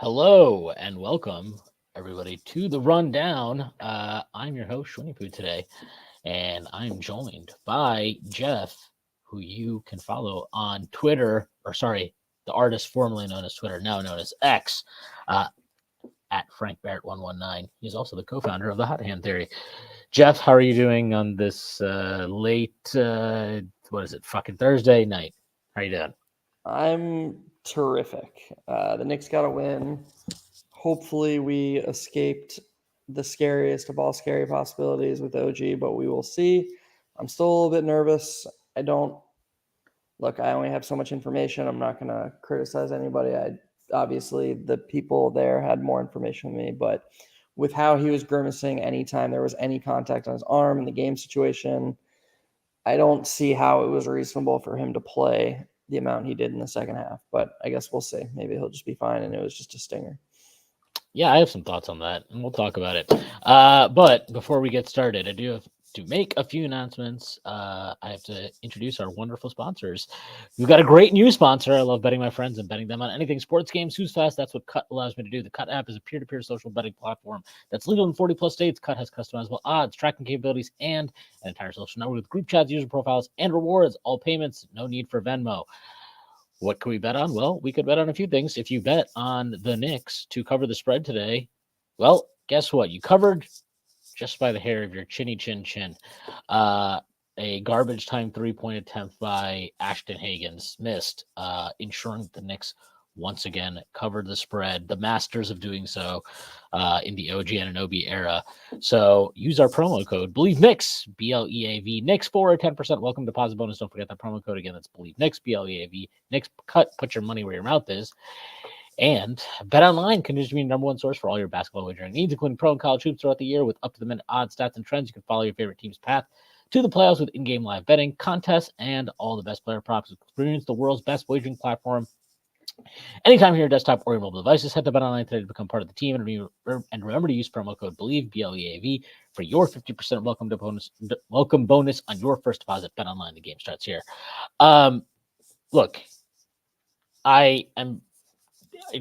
Hello and welcome, everybody, to the Rundown. I'm your host, Winnie today, and I'm joined by Jeff, who you can follow on Twitter, the artist formerly known as Twitter, now known as X, uh, at Frank Barrett 119. He's also the co-founder of the Hot Hand Theory. Jeff, how are you doing on this late, fucking Thursday night? How are you doing? I'm terrific. The Knicks got a win. Hopefully, we escaped the scariest of all scary possibilities with OG, but we will see. I'm still a little bit nervous. I don't look. I only have so much information. I'm not going to criticize anybody. Obviously the people there had more information than me, but with how he was grimacing anytime there was any contact on his arm in the game situation, I don't see how it was reasonable for him to play the amount he did in the second half. But I guess we'll see. Maybe he'll just be fine and it was just a stinger. Yeah, I have some thoughts on that, and we'll talk about it. But before we get started, I do have to make a few announcements. I have to introduce our wonderful sponsors. We've got a great new sponsor. I love betting my friends and betting them on anything sports games. Who's fast? That's what Cut allows me to do. The Cut app is a peer-to-peer social betting platform that's legal in 40 plus states. Cut has customizable odds, tracking capabilities, and an entire social network with group chats, user profiles, and rewards. All payments, no need for Venmo. What can we bet on? Well, we could bet on a few things. If you bet on the Knicks to cover the spread today, well, guess what? You covered just by the hair of your chinny chin chin. A garbage time 3-point attempt by Ashton Hagans missed, ensuring that the Knicks once again covered the spread, the masters of doing so in the OG Anunoby era. So use our promo code Believe Knicks, BLEAV Knicks for a 10% welcome deposit bonus. Don't forget that promo code again. That's Believe Knicks, BLEAV Knicks. Put your money where your mouth is. And BetOnline continues to be the number one source for all your basketball wagering needs, including pro and college hoops throughout the year with up-to-the-minute odds, stats, and trends. You can follow your favorite team's path to the playoffs with in-game live betting, contests, and all the best player props. Experience the world's best wagering platform anytime on your desktop or your mobile devices. Head to BetOnline today to become part of the team, and remember to use promo code BELIEVE, BLEAV, for your 50% welcome bonus on your first deposit. BetOnline, the game starts here. Look, I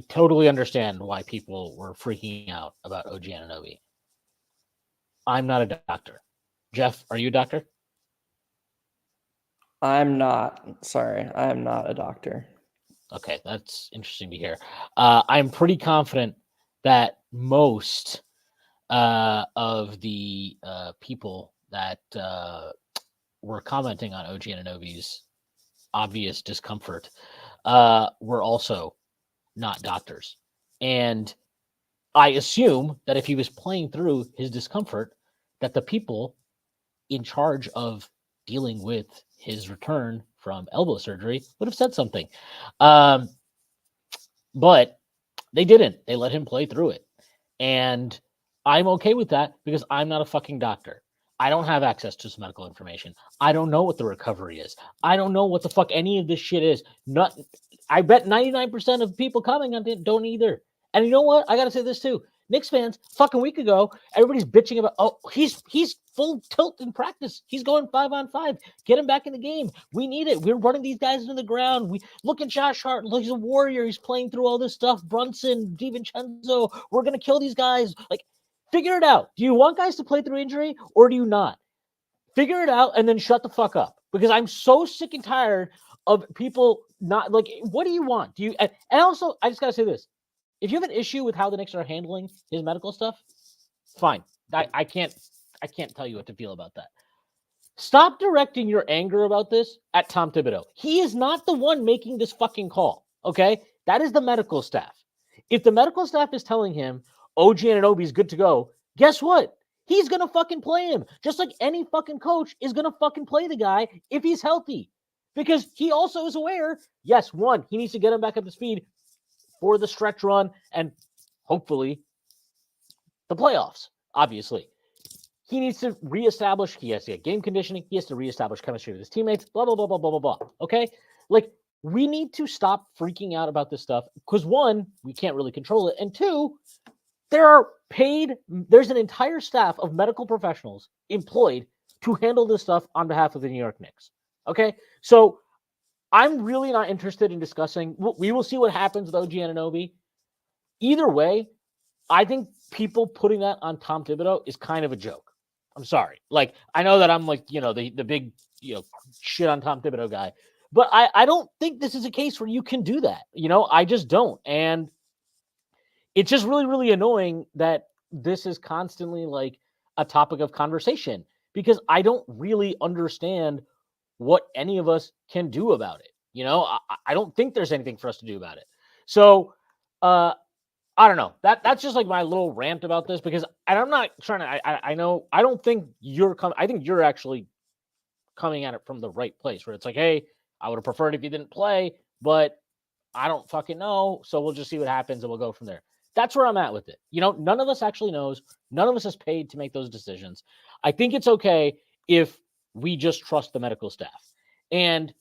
totally understand why people were freaking out about OG Anunoby. I'm not a doctor. Jeff, are you a doctor? I'm not. Sorry, I am not a doctor. Okay, that's interesting to hear. I'm pretty confident that most of the people that were commenting on OG Anunoby's obvious discomfort were also not doctors. And I assume that if he was playing through his discomfort, that the people in charge of dealing with his return from elbow surgery would have said something. But they didn't. They let him play through it. And I'm okay with that because I'm not a fucking doctor. I don't have access to some medical information. I don't know what the recovery is. I don't know what the fuck any of this shit is. I bet 99% of people coming on it don't either. And you know what? I got to say this too. Knicks fans, fucking week ago, everybody's bitching about, he's full tilt in practice. He's going 5-on-5. Get him back in the game. We need it. We're running these guys into the ground. We look at Josh Hart. Look, he's a warrior. He's playing through all this stuff. Brunson, DiVincenzo. We're going to kill these guys. Like, figure it out. Do you want guys to play through injury or do you not? Figure it out and then shut the fuck up. Because I'm so sick and tired of people not, like, what do you want? Do you, and also, I just got to say this. If you have an issue with how the Knicks are handling his medical stuff, fine. I can't tell you what to feel about that. Stop directing your anger about this at Tom Thibodeau. He is not the one making this fucking call, okay? That is the medical staff. If the medical staff is telling him OG Anunoby is good to go, guess what? He's going to fucking play him. Just like any fucking coach is going to fucking play the guy if he's healthy. Because he also is aware, yes, one, he needs to get him back up to speed for the stretch run and hopefully the playoffs, obviously. He needs to reestablish, he has to get game conditioning, he has to reestablish chemistry with his teammates, blah, blah, blah, blah, blah, blah, blah. Okay? Like, we need to stop freaking out about this stuff because, one, we can't really control it. And two, there's an entire staff of medical professionals employed to handle this stuff on behalf of the New York Knicks. Okay? So, I'm really not interested in discussing. We will see what happens with OG Anunoby. either way, I think people putting that on Tom Thibodeau is kind of a joke. I'm sorry. Like, I know that I'm like, the big, shit on Tom Thibodeau guy, but I don't think this is a case where you can do that. I just don't. And it's just really, really annoying that this is constantly like a topic of conversation because I don't really understand what any of us can do about it. I don't think there's anything for us to do about it. So, I don't know. That's just like my little rant about this because, and I'm not trying to. I know I don't think you're coming. I think you're actually coming at it from the right place where it's like, hey, I would have preferred if you didn't play, but I don't fucking know. So we'll just see what happens and we'll go from there. That's where I'm at with it. None of us actually knows. None of us is paid to make those decisions. I think it's okay if we just trust the medical staff. And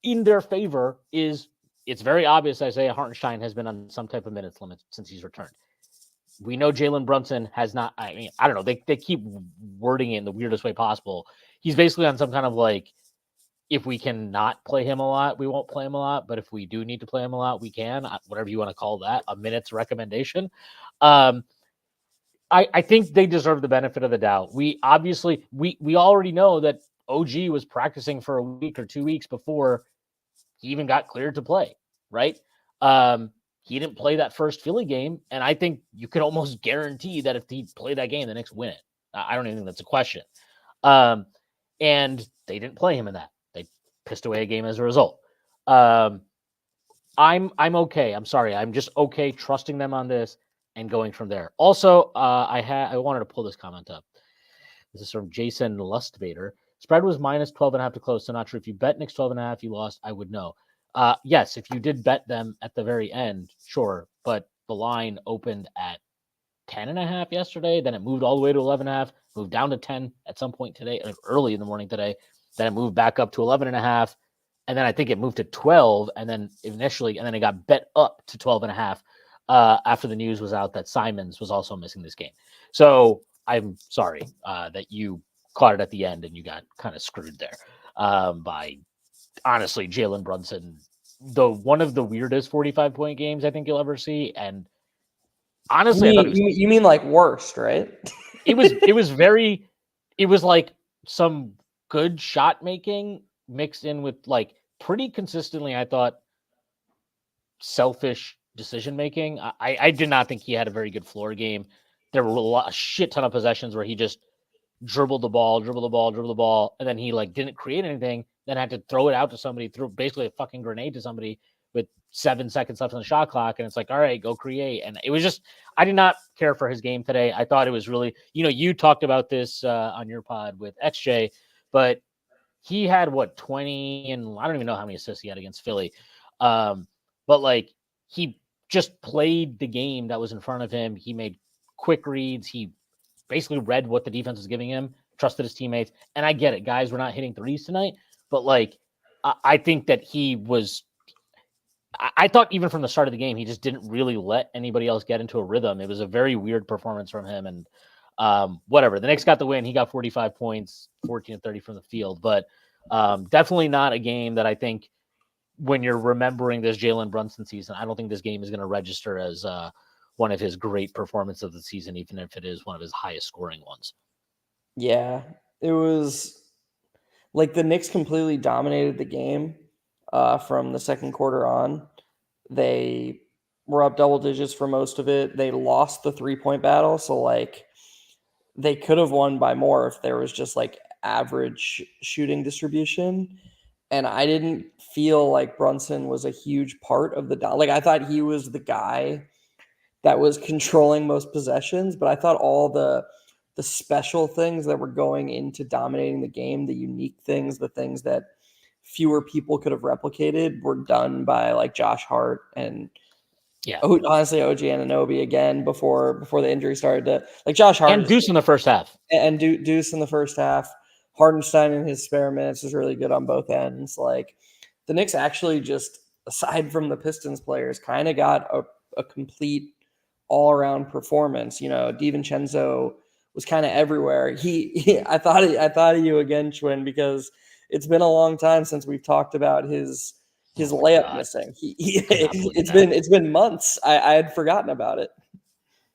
in their favor is it's very obvious Isaiah Hartenstein has been on some type of minutes limit since he's returned. We know Jalen Brunson has not. I mean, I don't know. They keep wording it in the weirdest way possible. He's basically on some kind of like, if we can not play him a lot, we won't play him a lot. But if we do need to play him a lot, we can. Whatever you want to call that, a minutes recommendation. I think they deserve the benefit of the doubt. We obviously we already know that OG was practicing for a week or 2 weeks before he even got cleared to play, right? He didn't play that first Philly game, and I think you could almost guarantee that if he played that game, the Knicks win it. I don't even think that's a question. And they didn't play him in that. They pissed away a game as a result. I'm okay. I'm sorry. I'm just okay trusting them on this and going from there. Also, I wanted to pull this comment up. This is from Jason Lustbader. Spread was minus 12.5 to close, so not sure if you bet Knicks 12.5, you lost, I would know. Yes, if you did bet them at the very end, sure, but the line opened at 10.5 yesterday, then it moved all the way to 11.5, moved down to 10 at some point today, early in the morning today, then it moved back up to 11.5, and then I think it moved to 12, and then it got bet up to 12.5 after the news was out that Simons was also missing this game. So I'm sorry that you caught it at the end and you got kind of screwed there by, honestly, Jalen Brunson, one of the weirdest 45-point games I think you'll ever see. And honestly, you mean like worst, right? it was like some good shot making mixed in with like pretty consistently, I thought, selfish decision making. I did not think he had a very good floor game. There were a shit ton of possessions where he just dribbled the ball, and then he like didn't create anything, then had to throw it out to somebody, threw basically a fucking grenade to somebody with 7 seconds left on the shot clock, and it's like, all right, go create. And it was just, I did not care for his game today. I thought it was really, you talked about this on your pod with XJ, but he had 20, and I don't even know how many assists he had against Philly. But like, he just played the game that was in front of him. He made quick reads. He basically read what the defense was giving him, trusted his teammates. And I get it, guys, we're not hitting threes tonight, but like, I think that I thought even from the start of the game, he just didn't really let anybody else get into a rhythm. It was a very weird performance from him. And whatever, the Knicks got the win. He got 45 points, 14 of 30 from the field, but definitely not a game that I think, when you're remembering this Jalen Brunson season, I don't think this game is going to register as one of his great performances of the season, even if it is one of his highest scoring ones. Yeah, it was like the Knicks completely dominated the game from the second quarter on. They were up double digits for most of it. They lost the 3-point battle, so like they could have won by more if there was just like average shooting distribution. And I didn't feel like Brunson was a huge part of the like I thought he was the guy that was controlling most possessions, but I thought all the special things that were going into dominating the game, the unique things, the things that fewer people could have replicated, were done by like Josh Hart and honestly OG Anunoby again before the injury started to like Josh Hart and Deuce in the first half. And Deuce in the first half. Hartenstein in his spare minutes is really good on both ends. Like the Knicks actually just, aside from the Pistons players, kind of got a complete all-around performance. DiVincenzo was kind of everywhere. I thought of you again, Schwinn, because it's been a long time since we've talked about his his Oh my layup God. missing. Could not believe It's that. been months. I had forgotten about it.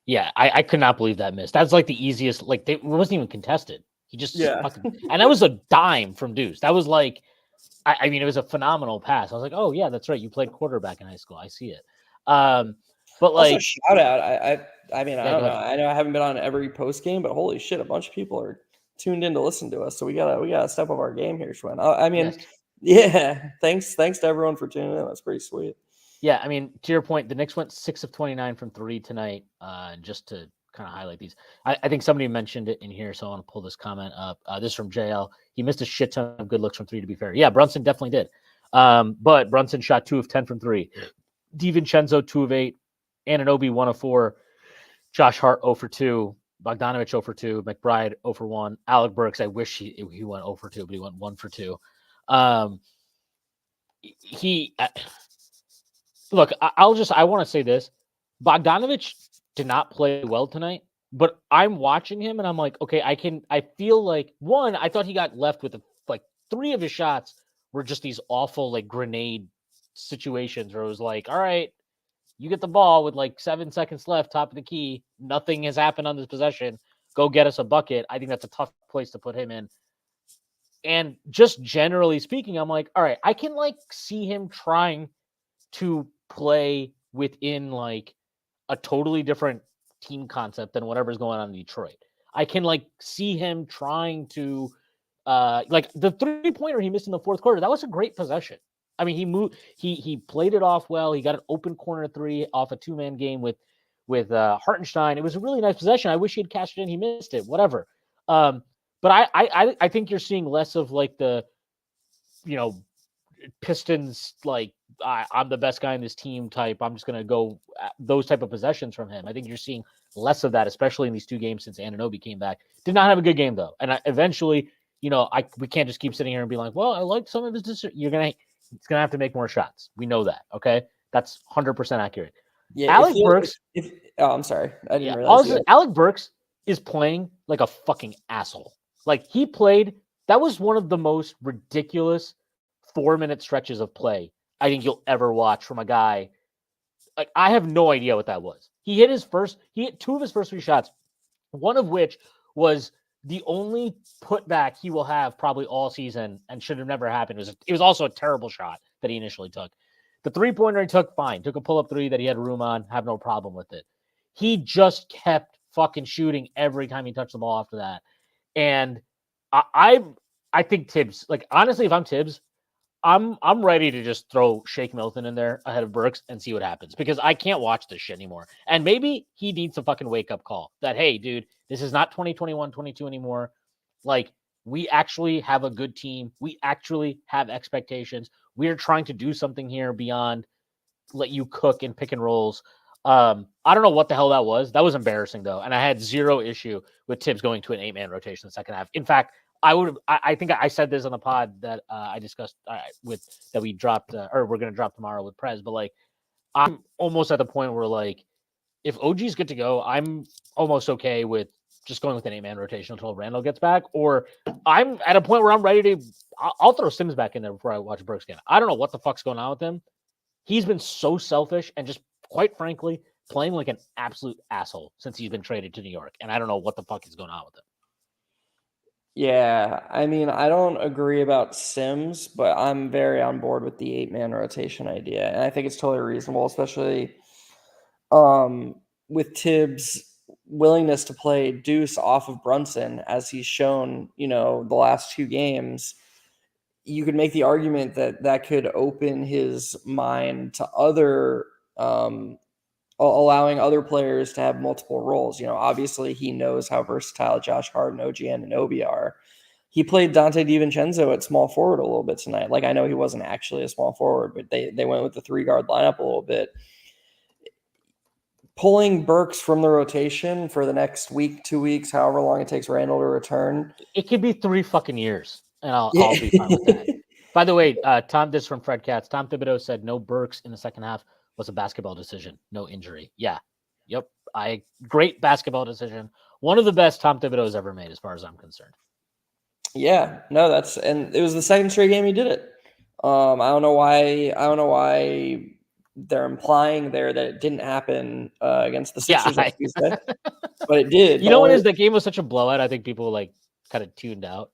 Yeah, I could not believe that miss. That's like the easiest. Like it wasn't even contested. He just Yeah. fucking, and that was a dime from Deuce. That was like, I mean, it was a phenomenal pass. I was like, oh yeah, that's right. You played quarterback in high school. I see it. But Also, like, shout out. I mean, I yeah, go don't know. ahead. I know I haven't been on every post game, but holy shit, a bunch of people are tuned in to listen to us. So we gotta step up our game here, Schwinn. I mean, Yes. yeah. Thanks to everyone for tuning in. That's pretty sweet. Yeah, I mean, to your point, the Knicks went 6 of 29 from three tonight. Just to kind of highlight these, I think somebody mentioned it in here, so I want to pull this comment up. This is from JL. He missed a shit ton of good looks from three. To be fair, yeah, Brunson definitely did. But Brunson shot 2 of 10 from three. DiVincenzo 2 of 8. Anunoby 1 of 4. Josh Hart 0 for 2. Bogdanovich 0 for 2. McBride 0 for 1. Alec Burks, I wish he went 0 for 2, but he went 1 for 2. He look, I want to say this. Bogdanovich did not play well tonight, but I'm watching him and I'm like, okay, I feel like one, I thought he got left with like 3 of his shots were just these awful like grenade situations where it was like, all right, you get the ball with like 7 seconds left, top of the key, nothing has happened on this possession. Go get us a bucket. I think that's a tough place to put him in. And just generally speaking, I'm like, all right, I can like see him trying to play within like a totally different team concept than whatever's going on in Detroit. I can like see him trying to like the 3-pointer he missed in the fourth quarter. That was a great possession. I mean, he moved, he played it off well. He got an open corner three off a 2-man game with Hartenstein. It was a really nice possession. I wish he had cashed it in. He missed it. Whatever. But I think you're seeing less of like the you know Pistons like I'm the best guy in this team type. I'm just gonna go those type of possessions from him. I think you're seeing less of that, especially in these 2 games since Anunoby came back. Did not have a good game though, and eventually, we can't just keep sitting here and be like, well, I liked some of his decisions. He's gonna have to make more shots. We know that. Okay, that's 100% accurate. Yeah, it Alec feels like Burks, if oh, I'm sorry. I didn't yeah, realize you also had. Alec Burks is playing like a fucking asshole. Like he played. That was one of the most ridiculous 4-minute stretches of play I think you'll ever watch from a guy. Like I have no idea what that was. He hit 2 of his first 3 shots, one of which was the only putback he will have probably all season and should have never happened. It was also a terrible shot that he initially took. The 3-pointer he took fine, took a pull up 3 that he had room on, have no problem with it. He just kept fucking shooting every time he touched the ball after that. And I think Tibbs, like honestly, if I'm Tibbs, I'm ready to just throw Shake Milton in there ahead of Burks and see what happens because I can't watch this shit anymore. And maybe he needs a fucking wake up call that, hey, dude, this is not 2021, 22 anymore. Like, we actually have a good team. We actually have expectations. We're trying to do something here beyond let you cook and pick and rolls. I don't know what the hell that was. That was embarrassing though, and I had zero issue with Tibbs going to an 8-man rotation in the second half. In fact, I think I said this on the pod that I discussed with that we dropped or we're going to drop tomorrow with Prez. But like, I'm almost at the point where like, if OG's good to go, I'm almost okay with just going with an 8-man rotation until Randall gets back. Or I'm at a point where I'm ready to. I'll throw Sims back in there before I watch Burks again. I don't know what the fuck's going on with him. He's been so selfish and just quite frankly playing like an absolute asshole since he's been traded to New York. And I don't know what the fuck is going on with him. Yeah, I mean, I don't agree about Sims, but I'm very on board with the 8-man rotation idea, and I think it's totally reasonable, especially with Tibbs' willingness to play Deuce off of Brunson as he's shown, the last 2 games. You could make the argument that that could open his mind to other allowing other players to have multiple roles. Obviously he knows how versatile Josh Hart and OG Anunoby are. He played Dante DiVincenzo at small forward a little bit tonight. Like, I know he wasn't actually a small forward, but they went with the 3-guard lineup a little bit. Pulling Burks from the rotation for the next week, 2 weeks, however long it takes Randall to return. It could be 3 fucking years, and I'll be fine with that. By the way, this from Fred Katz. Tom Thibodeau said no Burks in the second half was a basketball decision, no injury. Yeah, yep. Great basketball decision. One of the best Tom Thibodeau's ever made, as far as I'm concerned. Yeah, no, and it was the second straight game he did it. I don't know why. I don't know why they're implying there that it didn't happen against the Yeah, Sixers on Tuesday, but it did. you know what is that game was such a blowout? I think people like kind of tuned out.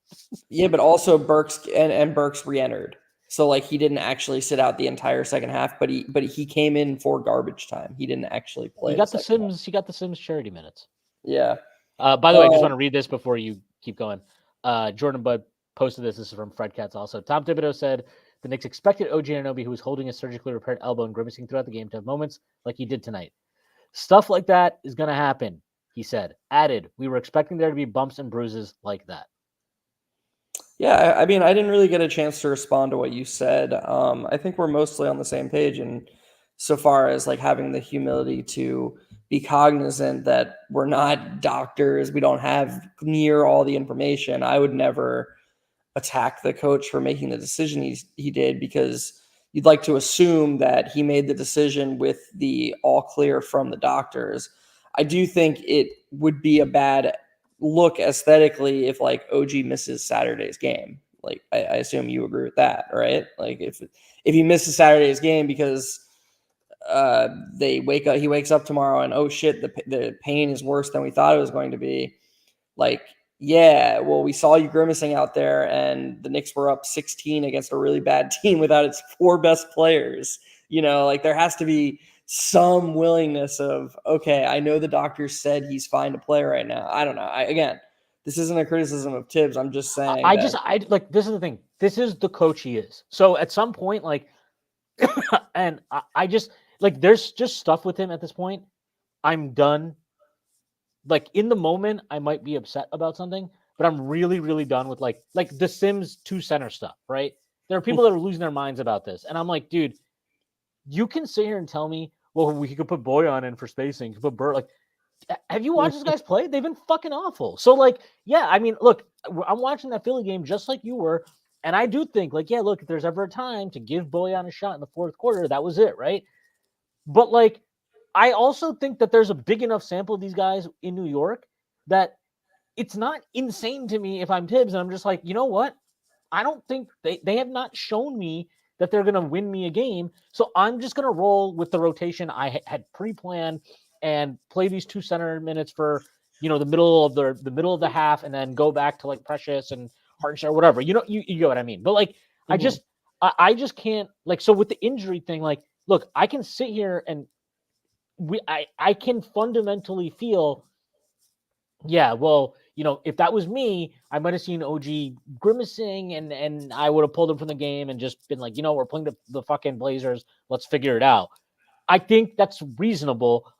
Yeah, but also Burks and Burks re-entered, so like he didn't actually sit out the entire second half, but he came in for garbage time. He didn't actually He play the got the second half. Sims. He got the Sims charity minutes. Yeah. By the way, I just want to read this before you keep going. Jordan Bud posted this. This is from Fred Katz also. Tom Thibodeau said the Knicks expected OG Anunoby, who was holding a surgically repaired elbow and grimacing throughout the game, to have moments like he did tonight. Stuff like that is going to happen, he said. Added, we were expecting there to be bumps and bruises like that. Yeah, I mean, I didn't really get a chance to respond to what you said. I think we're mostly on the same page, and so far as like having the humility to be cognizant that we're not doctors, we don't have near all the information. I would never attack the coach for making the decision he did, because you'd like to assume that he made the decision with the all clear from the doctors. I do think it would be a bad look aesthetically if like OG misses Saturday's game. Like I assume you agree with that, right? Like if he misses Saturday's game because he wakes up tomorrow and oh shit, the pain is worse than we thought it was going to be. Like, yeah, well, we saw you grimacing out there, and the Knicks were up 16 against a really bad team without its four best players. Like there has to be some willingness of, okay, I know the doctor said he's fine to play right now. I don't know. Again, this isn't a criticism of Tibbs. I'm just saying I like, this is the thing. This is the coach he is. So at some point, like, and I just like, there's just stuff with him at this point. I'm done. Like in the moment, I might be upset about something, but I'm really, really done with like the Sims 2 center stuff, right? There are people that are losing their minds about this. And I'm like, dude, you can sit here and tell me, well, we could put Boyan in for spacing, could put Burt. Like, have you watched these guys play? They've been fucking awful. So, like, yeah, I mean, look, I'm watching that Philly game just like you were. And I do think, like, yeah, look, if there's ever a time to give Boyan a shot in the fourth quarter, that was it, right? But, like, I also think that there's a big enough sample of these guys in New York that it's not insane to me if I'm Tibbs and I'm just like, you know what? I don't think they have not shown me that they're going to win me a game. So I'm just going to roll with the rotation I had pre-planned and play these 2 center minutes for, the middle of the middle of the half, and then go back to like Precious and Hartenstein or whatever. You get what I mean. But like, I just can't, like, so with the injury thing, like, look, I can sit here and I can fundamentally feel, yeah, well, if that was me, I might have seen OG grimacing and I would have pulled him from the game and just been like, we're playing the fucking Blazers. Let's figure it out. I think that's reasonable.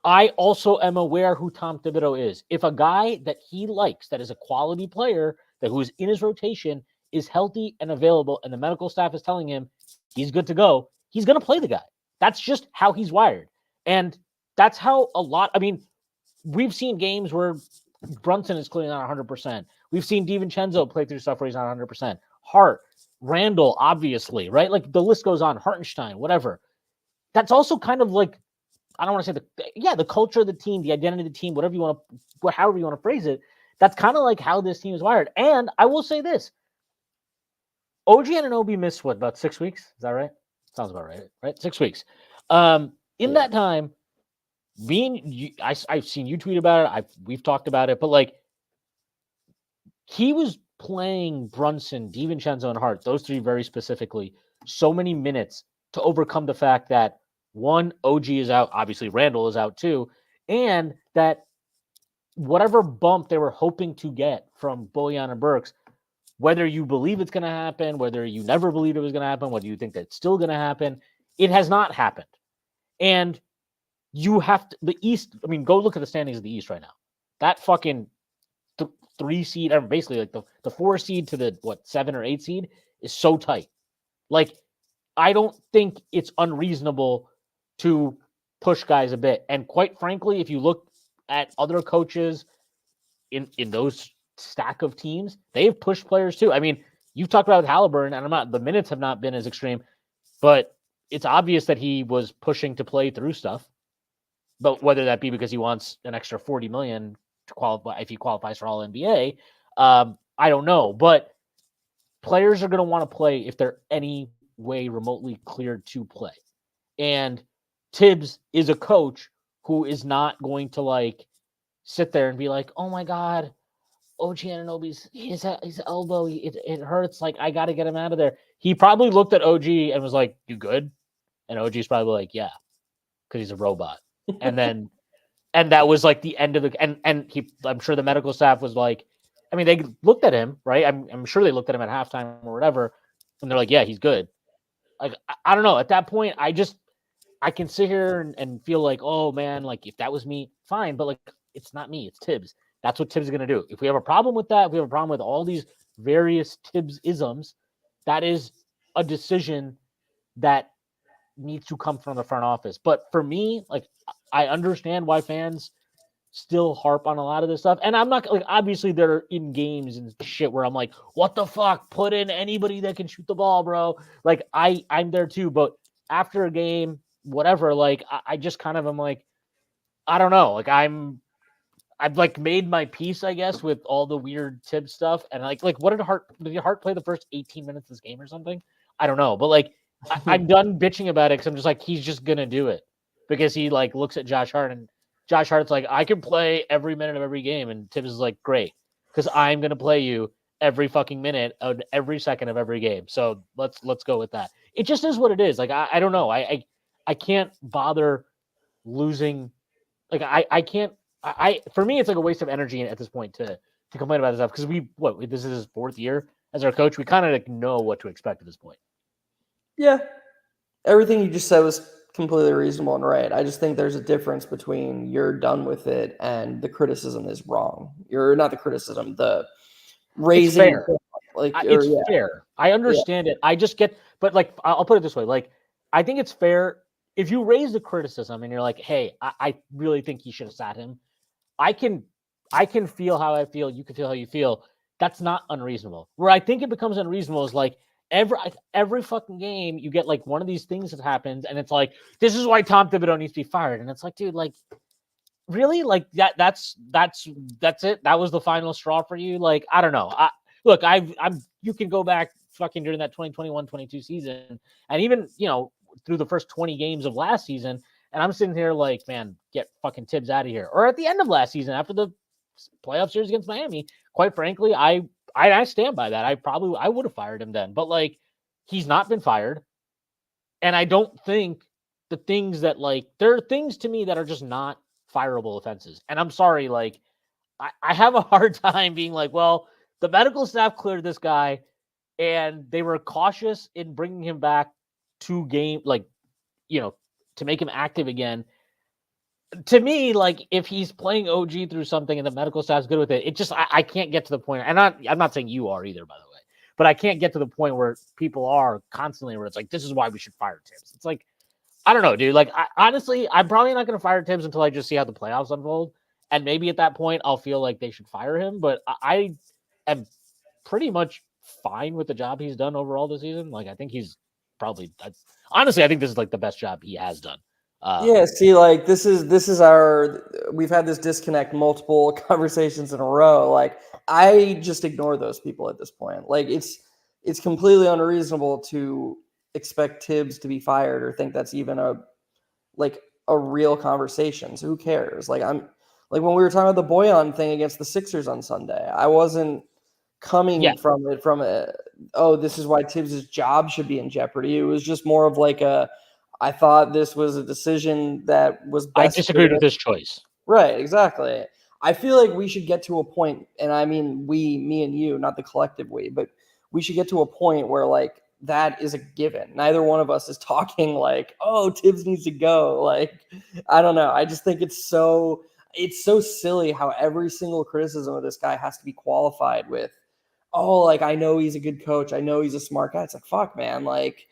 I also am aware who Tom Thibodeau is. If a guy that he likes, that is a quality player, that who is in his rotation, is healthy and available, and the medical staff is telling him he's good to go, he's going to play the guy. That's just how he's wired. And that's how we've seen games where Brunson is clearly not 100%. We've seen DiVincenzo play through stuff where he's not 100%. Hart, Randall, obviously, right? Like the list goes on. Hartenstein, whatever. That's also kind of like, I don't want to say the culture of the team, the identity of the team, however you want to phrase it. That's kind of like how this team is wired. And I will say this: OG Anunoby missed about 6 weeks? Is that right? Sounds about right. Right, 6 weeks. In that time, I've seen you tweet about it. We've talked about it, but like, he was playing Brunson, DiVincenzo, and Hart, those three very specifically, so many minutes to overcome the fact that one, OG is out, obviously Randall is out too, and that whatever bump they were hoping to get from Bojan and Burks, whether you believe it's going to happen, whether you never believed it was going to happen, whether you think that's still going to happen, it has not happened. And you have to, the East, I mean, go look at the standings of the East right now. That fucking 3 seed, or basically like the 4 seed to the 7 or 8 seed is so tight. Like, I don't think it's unreasonable to push guys a bit. And quite frankly, if you look at other coaches in those stack of teams, they've pushed players too. I mean, you've talked about Halliburton, and the minutes have not been as extreme, but it's obvious that he was pushing to play through stuff. But whether that be because he wants an extra $40 million to qualify, if he qualifies for All NBA, I don't know. But players are going to want to play if they're any way remotely cleared to play. And Tibbs is a coach who is not going to like sit there and be like, oh my God, OG Anunoby's his elbow, it hurts. Like, I got to get him out of there. He probably looked at OG and was like, you good? And OG's probably like, yeah, because he's a robot. And that was like the end of the and he. I'm sure the medical staff was like, I mean, they looked at him, right? I'm sure they looked at him at halftime or whatever, and they're like, yeah, he's good. Like, I don't know. At that point, I can sit here and feel like, oh man, like if that was me, fine. But like, it's not me. It's Tibbs. That's what Tibbs is going to do. If we have a problem with that, if we have a problem with all these various Tibbs isms, that is a decision that needs to come from the front office. But for me, like, I understand why fans still harp on a lot of this stuff. And I'm not like, obviously they're in games and shit where I'm like, what the fuck? Put in anybody that can shoot the ball, bro. Like, I'm there too. But after a game, whatever, like I just kind of am like, I don't know. Like I've like made my peace, I guess, with all the weird Tibbs stuff. And like what did Hart play the first 18 minutes of this game or something? I don't know. But like I'm done bitching about it because I'm just like, he's just gonna do it because he like looks at Josh Hart and Josh Hart's like, I can play every minute of every game, and Tibbs is like, great, because I'm gonna play you every fucking minute of every second of every game. So let's go with that. It just is what it is. Like I don't know. I can't bother losing. Like I can't. For me, it's like a waste of energy at this point to complain about this stuff because this is his fourth year as our coach. We kind of like know what to expect at this point. Yeah, everything you just said was completely reasonable and right. I just think there's a difference between you're done with it and the criticism is wrong. You're not the criticism, the raising. It's fair. It's fair. I understand it. I just get, but like, I'll put it this way. Like, I think it's fair if you raise the criticism and you're like, hey, I really think he should have sat him. I can feel how I feel. You can feel how you feel. That's not unreasonable. Where I think it becomes unreasonable is like every fucking game you get like one of these things that happens and it's like, this is why Tom Thibodeau needs to be fired. And it's like, dude, like, really? Like that's it? That was the final straw for you? Like, I don't know. You can go back fucking during that 2021-22 season and even, through the first 20 games of last season, and I'm sitting here like, man, get fucking Tibbs out of here. Or at the end of last season, after the playoff series against Miami, quite frankly, I stand by that. I would have fired him then. But like, he's not been fired. And I don't think the things that like, there are things to me that are just not fireable offenses. And I'm sorry, like, I have a hard time being like, well, the medical staff cleared this guy and they were cautious in bringing him back to game, like, to make him active again. To me, like, if he's playing OG through something and the medical staff's good with it, it just, I can't get to the point. And I'm not saying you are either, by the way, but I can't get to the point where people are constantly where it's like, this is why we should fire Tibbs. It's like, I don't know, dude. Like, honestly, I'm probably not going to fire Tibbs until I just see how the playoffs unfold. And maybe at that point, I'll feel like they should fire him. But I am pretty much fine with the job he's done overall this season. Like, I think he's probably, honestly, I think this is like the best job he has done. See, like this is we've had this disconnect multiple conversations in a row. Like, I just ignore those people at this point. Like, it's completely unreasonable to expect Tibbs to be fired or think that's even a real conversation. So who cares? Like, I'm like, when we were talking about the Boyan thing against the Sixers on Sunday, I wasn't coming from this is why Tibbs' job should be in jeopardy. It was just more of like I thought this was a decision that was best. I disagreed with this choice. Right, exactly. I feel like we should get to a point, and I mean me and you, not the collective we, but we should get to a point where like that is a given. Neither one of us is talking like, oh, Tibbs needs to go. Like, I don't know. I just think it's so silly how every single criticism of this guy has to be qualified with, oh, like, I know he's a good coach. I know he's a smart guy. It's like, fuck, man. Like,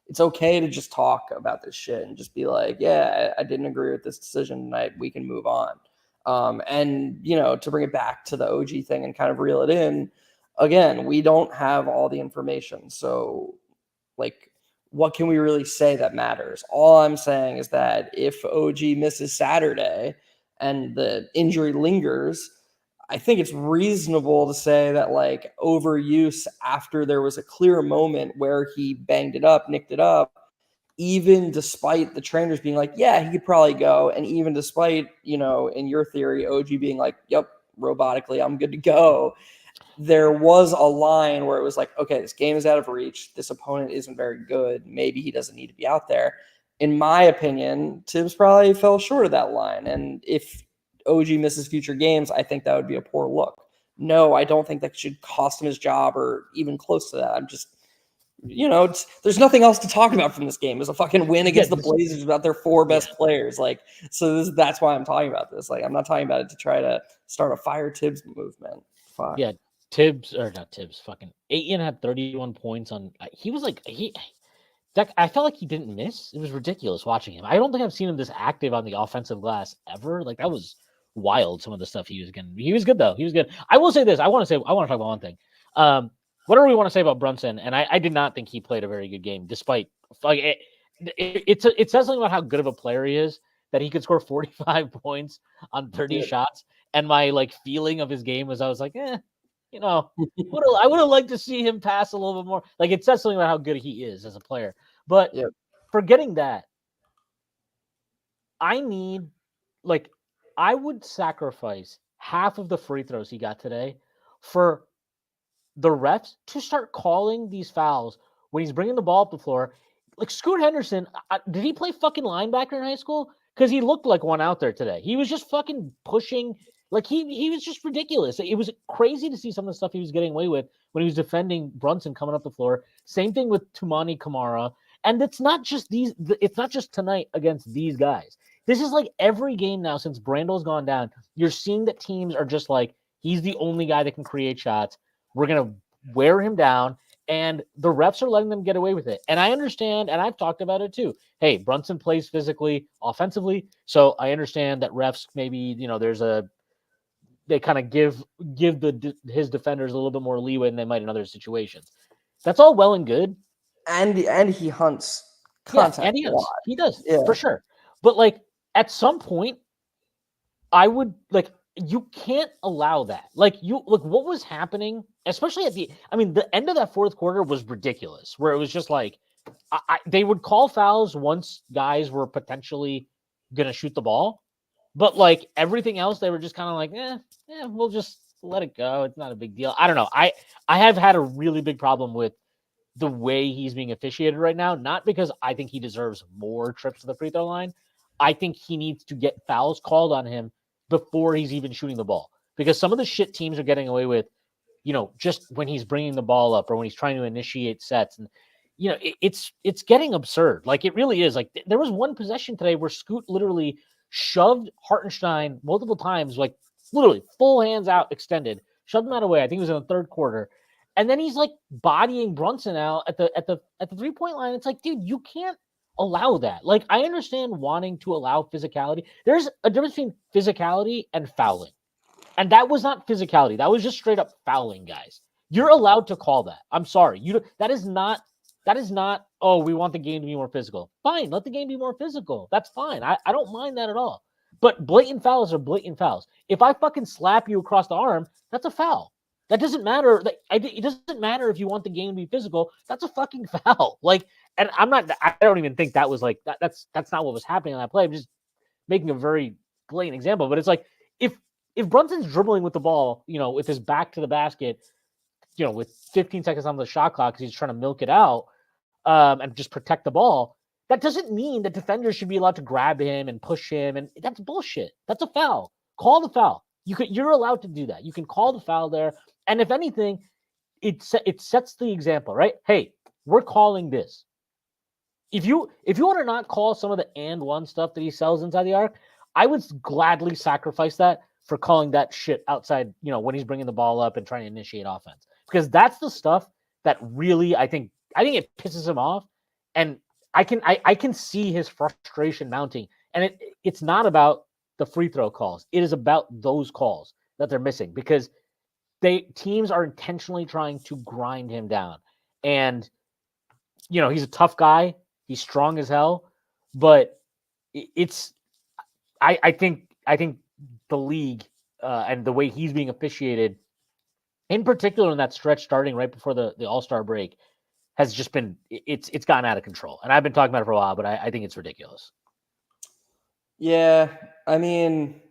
it's okay to just talk about this shit and just be like, yeah, I didn't agree with this decision tonight. We can move on. And, to bring it back to the OG thing and kind of reel it in, again, we don't have all the information. So, like, what can we really say that matters? All I'm saying is that if OG misses Saturday and the injury lingers, I think it's reasonable to say that like overuse after there was a clear moment where he banged it up, nicked it up, even despite the trainers being like, yeah, he could probably go. And even despite, in your theory, OG being like, yep, robotically, I'm good to go. There was a line where it was like, okay, this game is out of reach. This opponent isn't very good. Maybe he doesn't need to be out there. In my opinion, Tibbs probably fell short of that line. And if OG misses future games, I think that would be a poor look. No, I don't think that should cost him his job or even close to that. I'm just, there's nothing else to talk about from this game. It's a fucking win against the Blazers without their four best players. Like, so that's why I'm talking about this. Like, I'm not talking about it to try to start a fire Tibbs movement. Fuck. Yeah, fucking Ayton had 31 points on. He was like I felt like he didn't miss. It was ridiculous watching him. I don't think I've seen him this active on the offensive glass ever. Like that was wild. Some of the stuff he was getting. He was good though. He was good. I will say this. I want to talk about one thing. Whatever we want to say about Brunson, and I did not think he played a very good game, despite like it says something about how good of a player he is that he could score 45 points on 30 shots. And my like feeling of his game was I was like, I would have liked to see him pass a little bit more. Like it says something about how good he is as a player. But forgetting that, I would sacrifice half of the free throws he got today for the refs to start calling these fouls when he's bringing the ball up the floor. Like Scoot Henderson, did he play fucking linebacker in high school? Because he looked like one out there today. He was just fucking pushing. Like he was just ridiculous. It was crazy to see some of the stuff he was getting away with when he was defending Brunson coming up the floor. Same thing with Tumani Kamara. And it's not just it's not just tonight against these guys. This is like every game now since Brando's gone down. You're seeing that teams are just like, he's the only guy that can create shots. We're going to wear him down. And the refs are letting them get away with it. And I understand, and I've talked about it too. Hey, Brunson plays physically, offensively. So I understand that refs maybe, they kind of give his defenders a little bit more leeway than they might in other situations. That's all well and good. And he hunts contact. Yeah, and he hunts. He does, for sure. But like at some point, I would like, you can't allow that. Like what was happening, especially at the end of that fourth quarter was ridiculous, where it was just like they would call fouls once guys were potentially going to shoot the ball. But like everything else, they were just kind of like, we'll just let it go. It's not a big deal. I don't know. I have had a really big problem with the way he's being officiated right now, not because I think he deserves more trips to the free throw line. I think he needs to get fouls called on him before he's even shooting the ball, because some of the shit teams are getting away with, just when he's bringing the ball up or when he's trying to initiate sets. And, it's getting absurd. Like it really is. Like there was one possession today where Scoot literally shoved Hartenstein multiple times, like literally full hands out extended, shoved him out of the way. I think it was in the third quarter. And then he's like bodying Brunson out at the 3-point line. It's like, dude, you can't allow that. Like, I understand wanting to allow physicality. There's a difference between physicality and fouling. And that was not physicality. That was just straight up fouling, guys. You're allowed to call that. I'm sorry. That is not, oh, we want the game to be more physical. Fine, let the game be more physical. That's fine. I don't mind that at all. But blatant fouls are blatant fouls. If I fucking slap you across the arm, that's a foul. That doesn't matter. It doesn't matter if you want the game to be physical. That's a fucking foul. Like, and I don't even think that was like that. That's not what was happening on that play. I'm just making a very blatant example. But it's like if Brunson's dribbling with the ball, with his back to the basket, with 15 seconds on the shot clock because he's trying to milk it out, and just protect the ball. That doesn't mean that defenders should be allowed to grab him and push him, and that's bullshit. That's a foul. Call the foul. You're allowed to do that. You can call the foul there. And if anything, it sets the example, right? Hey, we're calling this. If you want to not call some of the and one stuff that he sells inside the arc, I would gladly sacrifice that for calling that shit outside, when he's bringing the ball up and trying to initiate offense. Because that's the stuff that really, I think it pisses him off. And I can see his frustration mounting. And it's not about the free throw calls. It is about those calls that they're missing, because teams are intentionally trying to grind him down. And, he's a tough guy. He's strong as hell, but I think the league and the way he's being officiated, in particular in that stretch starting right before the All-Star break, has just been it's gotten out of control. And I've been talking about it for a while, but I think it's ridiculous. Yeah, I mean,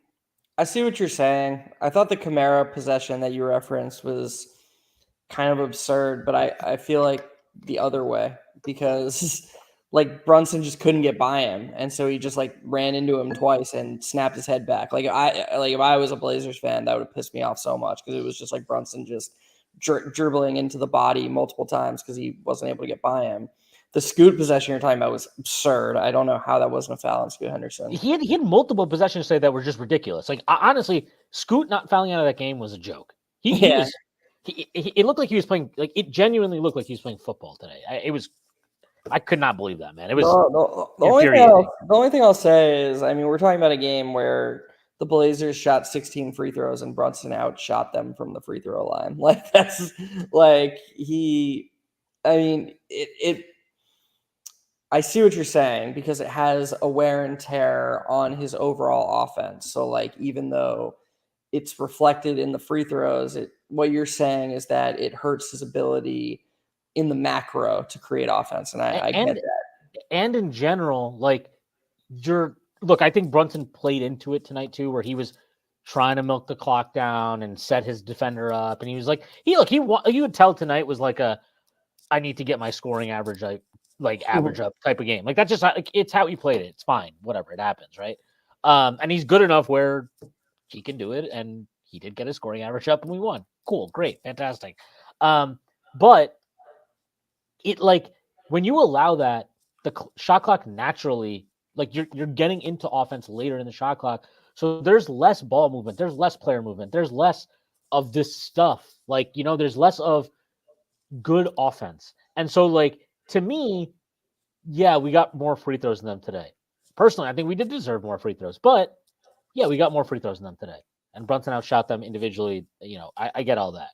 I see what you're saying. I thought the Kamara possession that you referenced was kind of absurd, but I feel like the other way because like Brunson just couldn't get by him, and so he just like ran into him twice and snapped his head back. Like if I was a Blazers fan, that would have pissed me off so much because it was just like Brunson just dribbling into the body multiple times because he wasn't able to get by him. The Scoot possession you're talking about was absurd. I don't know how that wasn't a foul on Scoot Henderson. He had multiple possessions say that were just ridiculous. Like honestly, Scoot not fouling out of that game was a joke. He was. It looked like he was playing. Like it genuinely looked like he was playing football today. I could not believe that, man. It was the only thing I'll say is, I mean, we're talking about a game where the Blazers shot 16 free throws and Brunson outshot them from the free throw line. Like that's like I mean, I see what you're saying because it has a wear and tear on his overall offense. So like even though it's reflected in the free throws, what you're saying is that it hurts his ability in the macro to create offense. And I get that. And in general, like I think Brunson played into it tonight too, where he was trying to milk the clock down and set his defender up. And he was like, you could tell tonight was like I need to get my scoring average average up type of game. Like that's just like it's how he played it. It's fine, whatever, it happens, right? And he's good enough where he can do it, and he did get his scoring average up, and we won. Cool, great, fantastic. But it like when you allow that, the shot clock naturally, like you're getting into offense later in the shot clock, so there's less ball movement, there's less player movement, there's less of this stuff. Like there's less of good offense, and so like to me, yeah, we got more free throws than them today. Personally, I think we did deserve more free throws, but yeah, we got more free throws than them today. And Brunson outshot them individually. I get all that.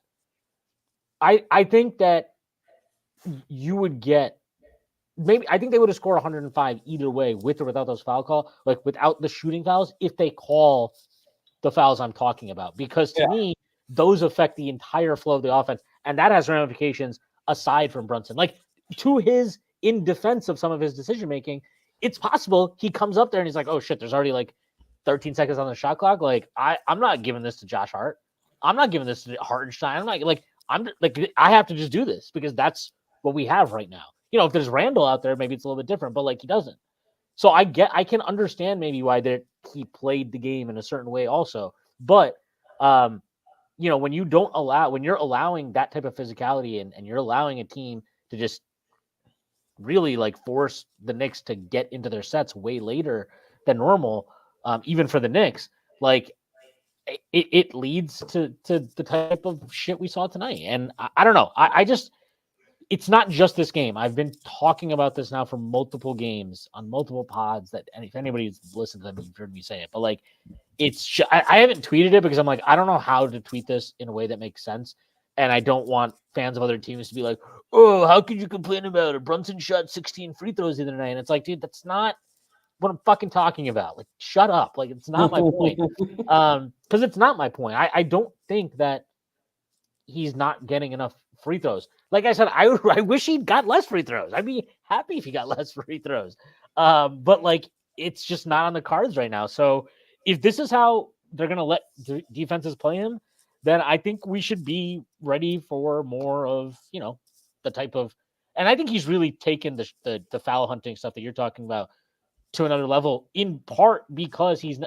I think that you would get I think they would have scored 105 either way, with or without those foul call, like without the shooting fouls, if they call the fouls I'm talking about. Because to me, those affect the entire flow of the offense. And that has ramifications aside from Brunson. Like in defense of some of his decision making, it's possible he comes up there and he's like, oh shit, there's already like 13 seconds on the shot clock. Like I'm not giving this to Josh Hart. I'm not giving this to Hartenstein. I'm like I have to just do this because that's what we have right now. If there's Randall out there, maybe it's a little bit different, but like he doesn't. So I can understand maybe why he played the game in a certain way also. But when you're allowing that type of physicality and you're allowing a team to just really like force the Knicks to get into their sets way later than normal, even for the Knicks, like it leads to the type of shit we saw tonight. And I don't know. I just, it's not just this game. I've been talking about this now for multiple games on multiple pods and if anybody's listened to them, you've heard me say it, but like, I haven't tweeted it because I'm like, I don't know how to tweet this in a way that makes sense. And I don't want fans of other teams to be like, oh, how could you complain about it? Brunson shot 16 free throws the other night. And it's like, dude, that's not what I'm fucking talking about. Like, shut up. Like, it's not my point. Because it's not my point. I don't think that he's not getting enough free throws. Like I said, I wish he got less free throws. I'd be happy if he got less free throws. But like, it's just not on the cards right now. So if this is how they're going to let defenses play him, then I think we should be ready for more of, the type of, and I think he's really taken the foul hunting stuff that you're talking about to another level, in part because it's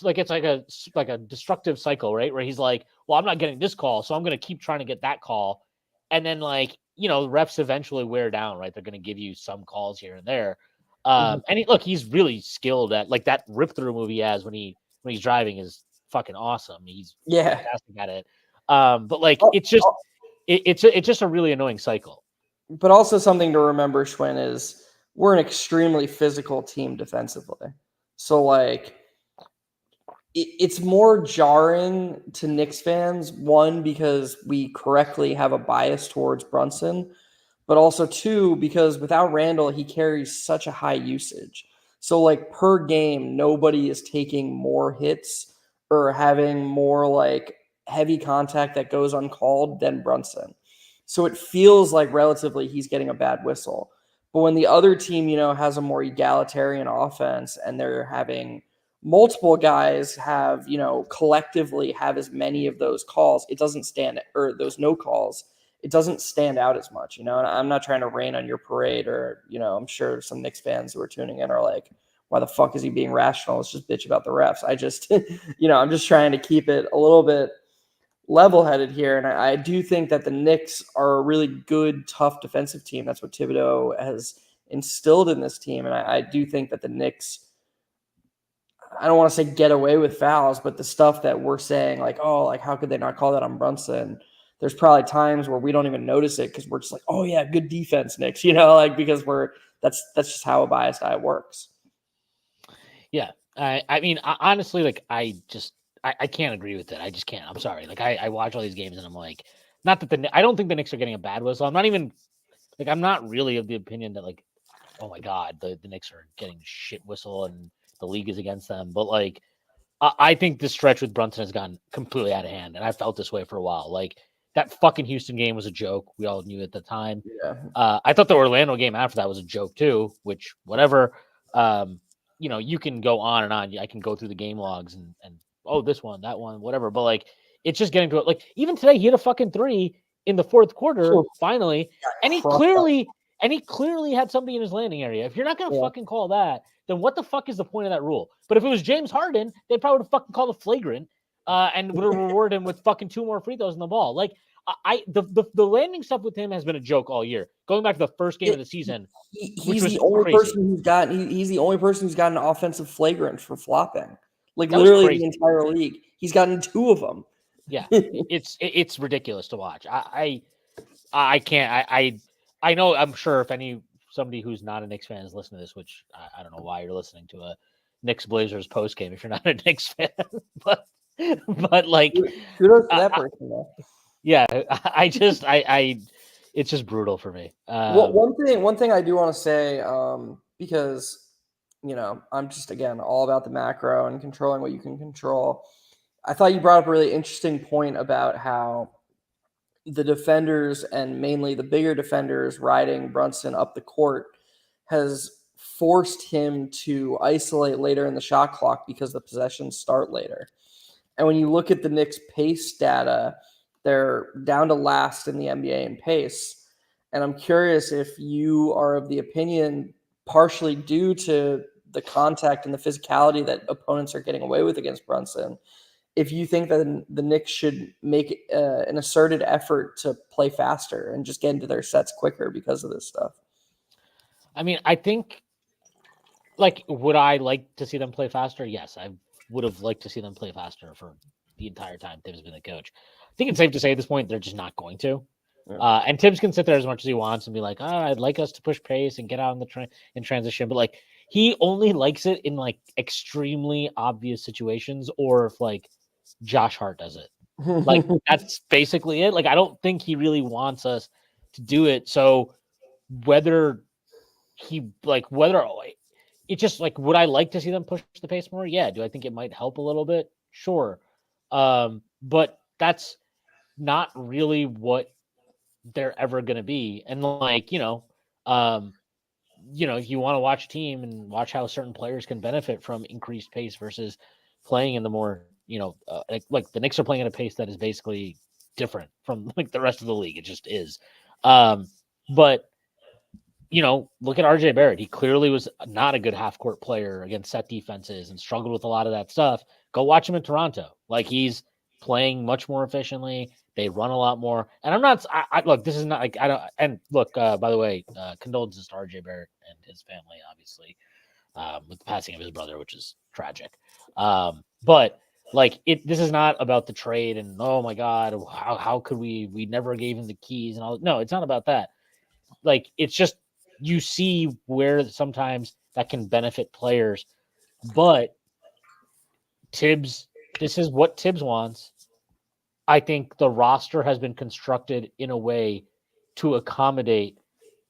like a destructive cycle, right? Where he's like, well, I'm not getting this call, so I'm going to keep trying to get that call. And then like, refs eventually wear down, right? They're going to give you some calls here and there. And he's really skilled at like that rip through move he has when he's driving is fucking awesome. He's fantastic at it. But like, it's just a really annoying cycle. But also something to remember, Schwinn, is we're an extremely physical team defensively. So like, it's more jarring to Knicks fans, one, because we correctly have a bias towards Brunson, but also two, because without Randall, he carries such a high usage. So like per game, nobody is taking more hits or having more like heavy contact that goes uncalled than Brunson. So it feels like relatively he's getting a bad whistle. But when the other team, has a more egalitarian offense and they're having multiple guys have, collectively have as many of those calls, it doesn't stand, or those no calls, it doesn't stand out as much, And I'm not trying to rain on your parade, or, I'm sure some Knicks fans who are tuning in are like, why the fuck is he being rational? Let's just bitch about the refs. I just, I'm just trying to keep it a little bit level-headed here. And I do think that the Knicks are a really good, tough defensive team. That's what Thibodeau has instilled in this team. And I do think that the Knicks, I don't want to say get away with fouls, but the stuff that we're saying, like, oh, like, how could they not call that on Brunson? There's probably times where we don't even notice it because we're just like, oh yeah, good defense, Knicks, because that's just how a biased eye works. Yeah. I mean, honestly, like, I can't agree with it. I just can't. I'm sorry. Like, I watch all these games and I'm like, not that I don't think the Knicks are getting a bad whistle. I'm not really of the opinion that, like, oh my God, the Knicks are getting shit whistle and the league is against them. But, like, I think this stretch with Brunson has gone completely out of hand. And I felt this way for a while. Like, that fucking Houston game was a joke. We all knew at the time. Yeah. I thought the Orlando game after that was a joke too, which whatever. You can go on and on. I can go through the game logs and oh, this one, that one, whatever. But, like, it's just getting to it. Like, even today, he hit a fucking 3 in the fourth quarter, finally, and he clearly had somebody in his landing area. If you're not gonna fucking call that, then what the fuck is the point of that rule? But if it was James Harden, they probably would have fucking called a flagrant and would have rewarded him with fucking 2 more free throws in the ball. Like, the landing stuff with him has been a joke all year. Going back to the first game of the season, he's the only person who's gotten he's the only person who's gotten an offensive flagrant for flopping. Like, literally the entire league. He's gotten 2 of them. Yeah, it's ridiculous to watch. I can't. I know. I'm sure if somebody who's not a Knicks fan is listening to this, which I don't know why you're listening to a Knicks Blazers post game if you're not a Knicks fan, but like, kudos to that person though. Yeah, it's just brutal for me. One thing I do want to say, because I'm just, again, all about the macro and controlling what you can control. I thought you brought up a really interesting point about how the defenders, and mainly the bigger defenders, riding Brunson up the court has forced him to isolate later in the shot clock because the possessions start later. And when you look at the Knicks pace data, they're down to last in the NBA in pace. And I'm curious if you are of the opinion, partially due to the contact and the physicality that opponents are getting away with against Brunson, if you think that the Knicks should make an asserted effort to play faster and just get into their sets quicker because of this stuff. I mean, I think, like, would I like to see them play faster? Yes, I would have liked to see them play faster for the entire time Tibbs has been the coach. I think it's safe to say at this point they're just not going to. Yeah. And Tibbs can sit there as much as he wants and be like, I'd like us to push pace and get out in transition. But, like, he only likes it in, like, extremely obvious situations, or if, like, Josh Hart does it. Like, that's basically it. Like, I don't think he really wants us to do it. So whether it's just like, would I like to see them push the pace more? Yeah. Do I think it might help a little bit? Sure. But that's not really what they're ever going to be. And, like, if you want to watch a team and watch how certain players can benefit from increased pace versus playing in the more, like the Knicks are playing at a pace that is basically different from, like, the rest of the league. It just is. But look at RJ Barrett. He clearly was not a good half court player against set defenses and struggled with a lot of that stuff. Go watch him in Toronto. Like, he's playing much more efficiently. They run a lot more. And I'm not, look, this is not like, I don't, and look, by the way, condolences to RJ Barrett and his family, obviously, with the passing of his brother, which is tragic. But, like, this is not about the trade and, oh my God, how could we never gave him the keys and all. No, it's not about that. Like, it's just, you see where sometimes that can benefit players, but Tibbs, this is what Tibbs wants. I think the roster has been constructed in a way to accommodate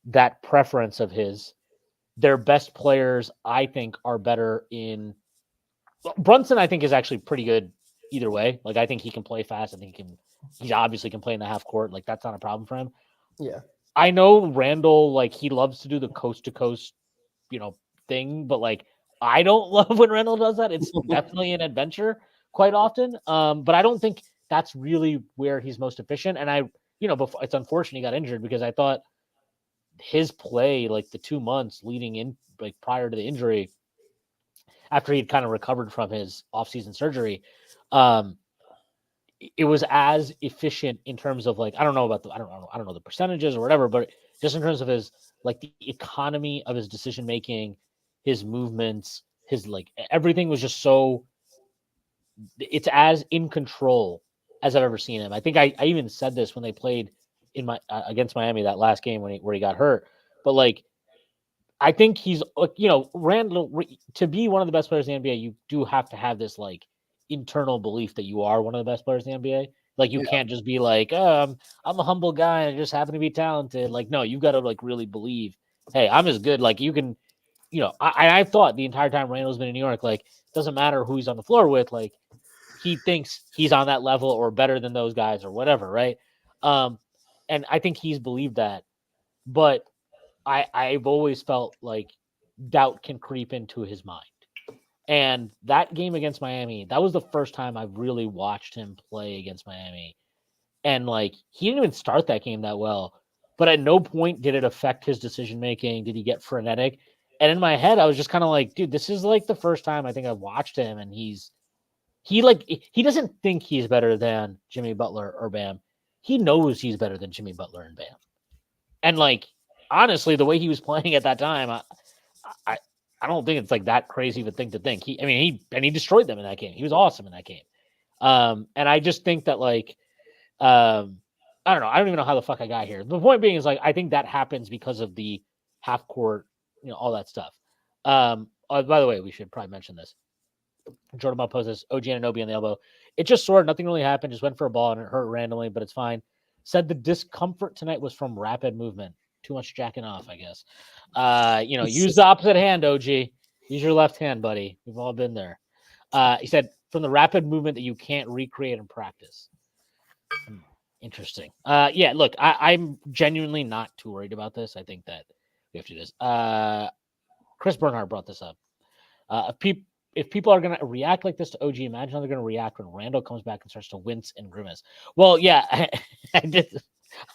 that preference of his. Their best players, I think, are better in Brunson. I think is actually pretty good either way. Like, I think he can play fast. I think he obviously can play in the half court. Like, that's not a problem for him. Yeah. I know Randall, like, he loves to do the coast to coast, thing, but like, I don't love when Randall does that. It's definitely an adventure quite often. But I don't think that's really where he's most efficient. And before, it's unfortunate he got injured because I thought his play, like the 2 months leading in, like prior to the injury, after he'd kind of recovered from his offseason surgery, um, it was as efficient in terms of like, I don't know the percentages or whatever, but just in terms of his, like, the economy of his decision making, his movements, his, like, everything was just so, it's as in control as I've ever seen him. I think I even said this when they played in my against Miami, that last game where he got hurt, but like, I think he's, Randall, to be one of the best players in the NBA, you do have to have this like internal belief that you are one of the best players in the NBA. Like, you Yeah. can't just be like, I'm a humble guy and I just happen to be talented. Like, no, you've got to like really believe, hey, I'm as good. Like, you can, I've thought the entire time Randall's been in New York, like, doesn't matter who he's on the floor with, like, he thinks he's on that level or better than those guys or whatever, right? Um, and I think he's believed that, but I've always felt like doubt can creep into his mind. And that game against Miami, that was the first time I've really watched him play against Miami. And like, he didn't even start that game that well, but at no point did it affect his decision making. Did he get frenetic? And in my head, I was just kind of like, dude, this is like the first time I think I've watched him, and he doesn't think he's better than Jimmy Butler or Bam. He knows he's better than Jimmy Butler and Bam. And like, honestly, the way he was playing at that time, I I don't think it's like that crazy of a thing to think. He destroyed them in that game. He was awesome in that game. And I just think that like, I don't know. I don't even know how the fuck I got here. The point being is like, I think that happens because of the half court, all that stuff. By the way, we should probably mention this. Jordan Ball poses OG Anunoby on the elbow. It just soared. Nothing really happened. Just went for a ball and it hurt randomly, but it's fine. Said the discomfort tonight was from rapid movement. Too much jacking off, I guess. Use the opposite hand, OG. Use your left hand, buddy. We've all been there. He said from the rapid movement that you can't recreate in practice. Interesting. Yeah, look, I'm genuinely not too worried about this. I think that we have to do this. Chris Bernhardt brought this up. If people are going to react like this to OG, imagine how they're going to react when Randall comes back and starts to wince and grimace. Well, yeah, I did.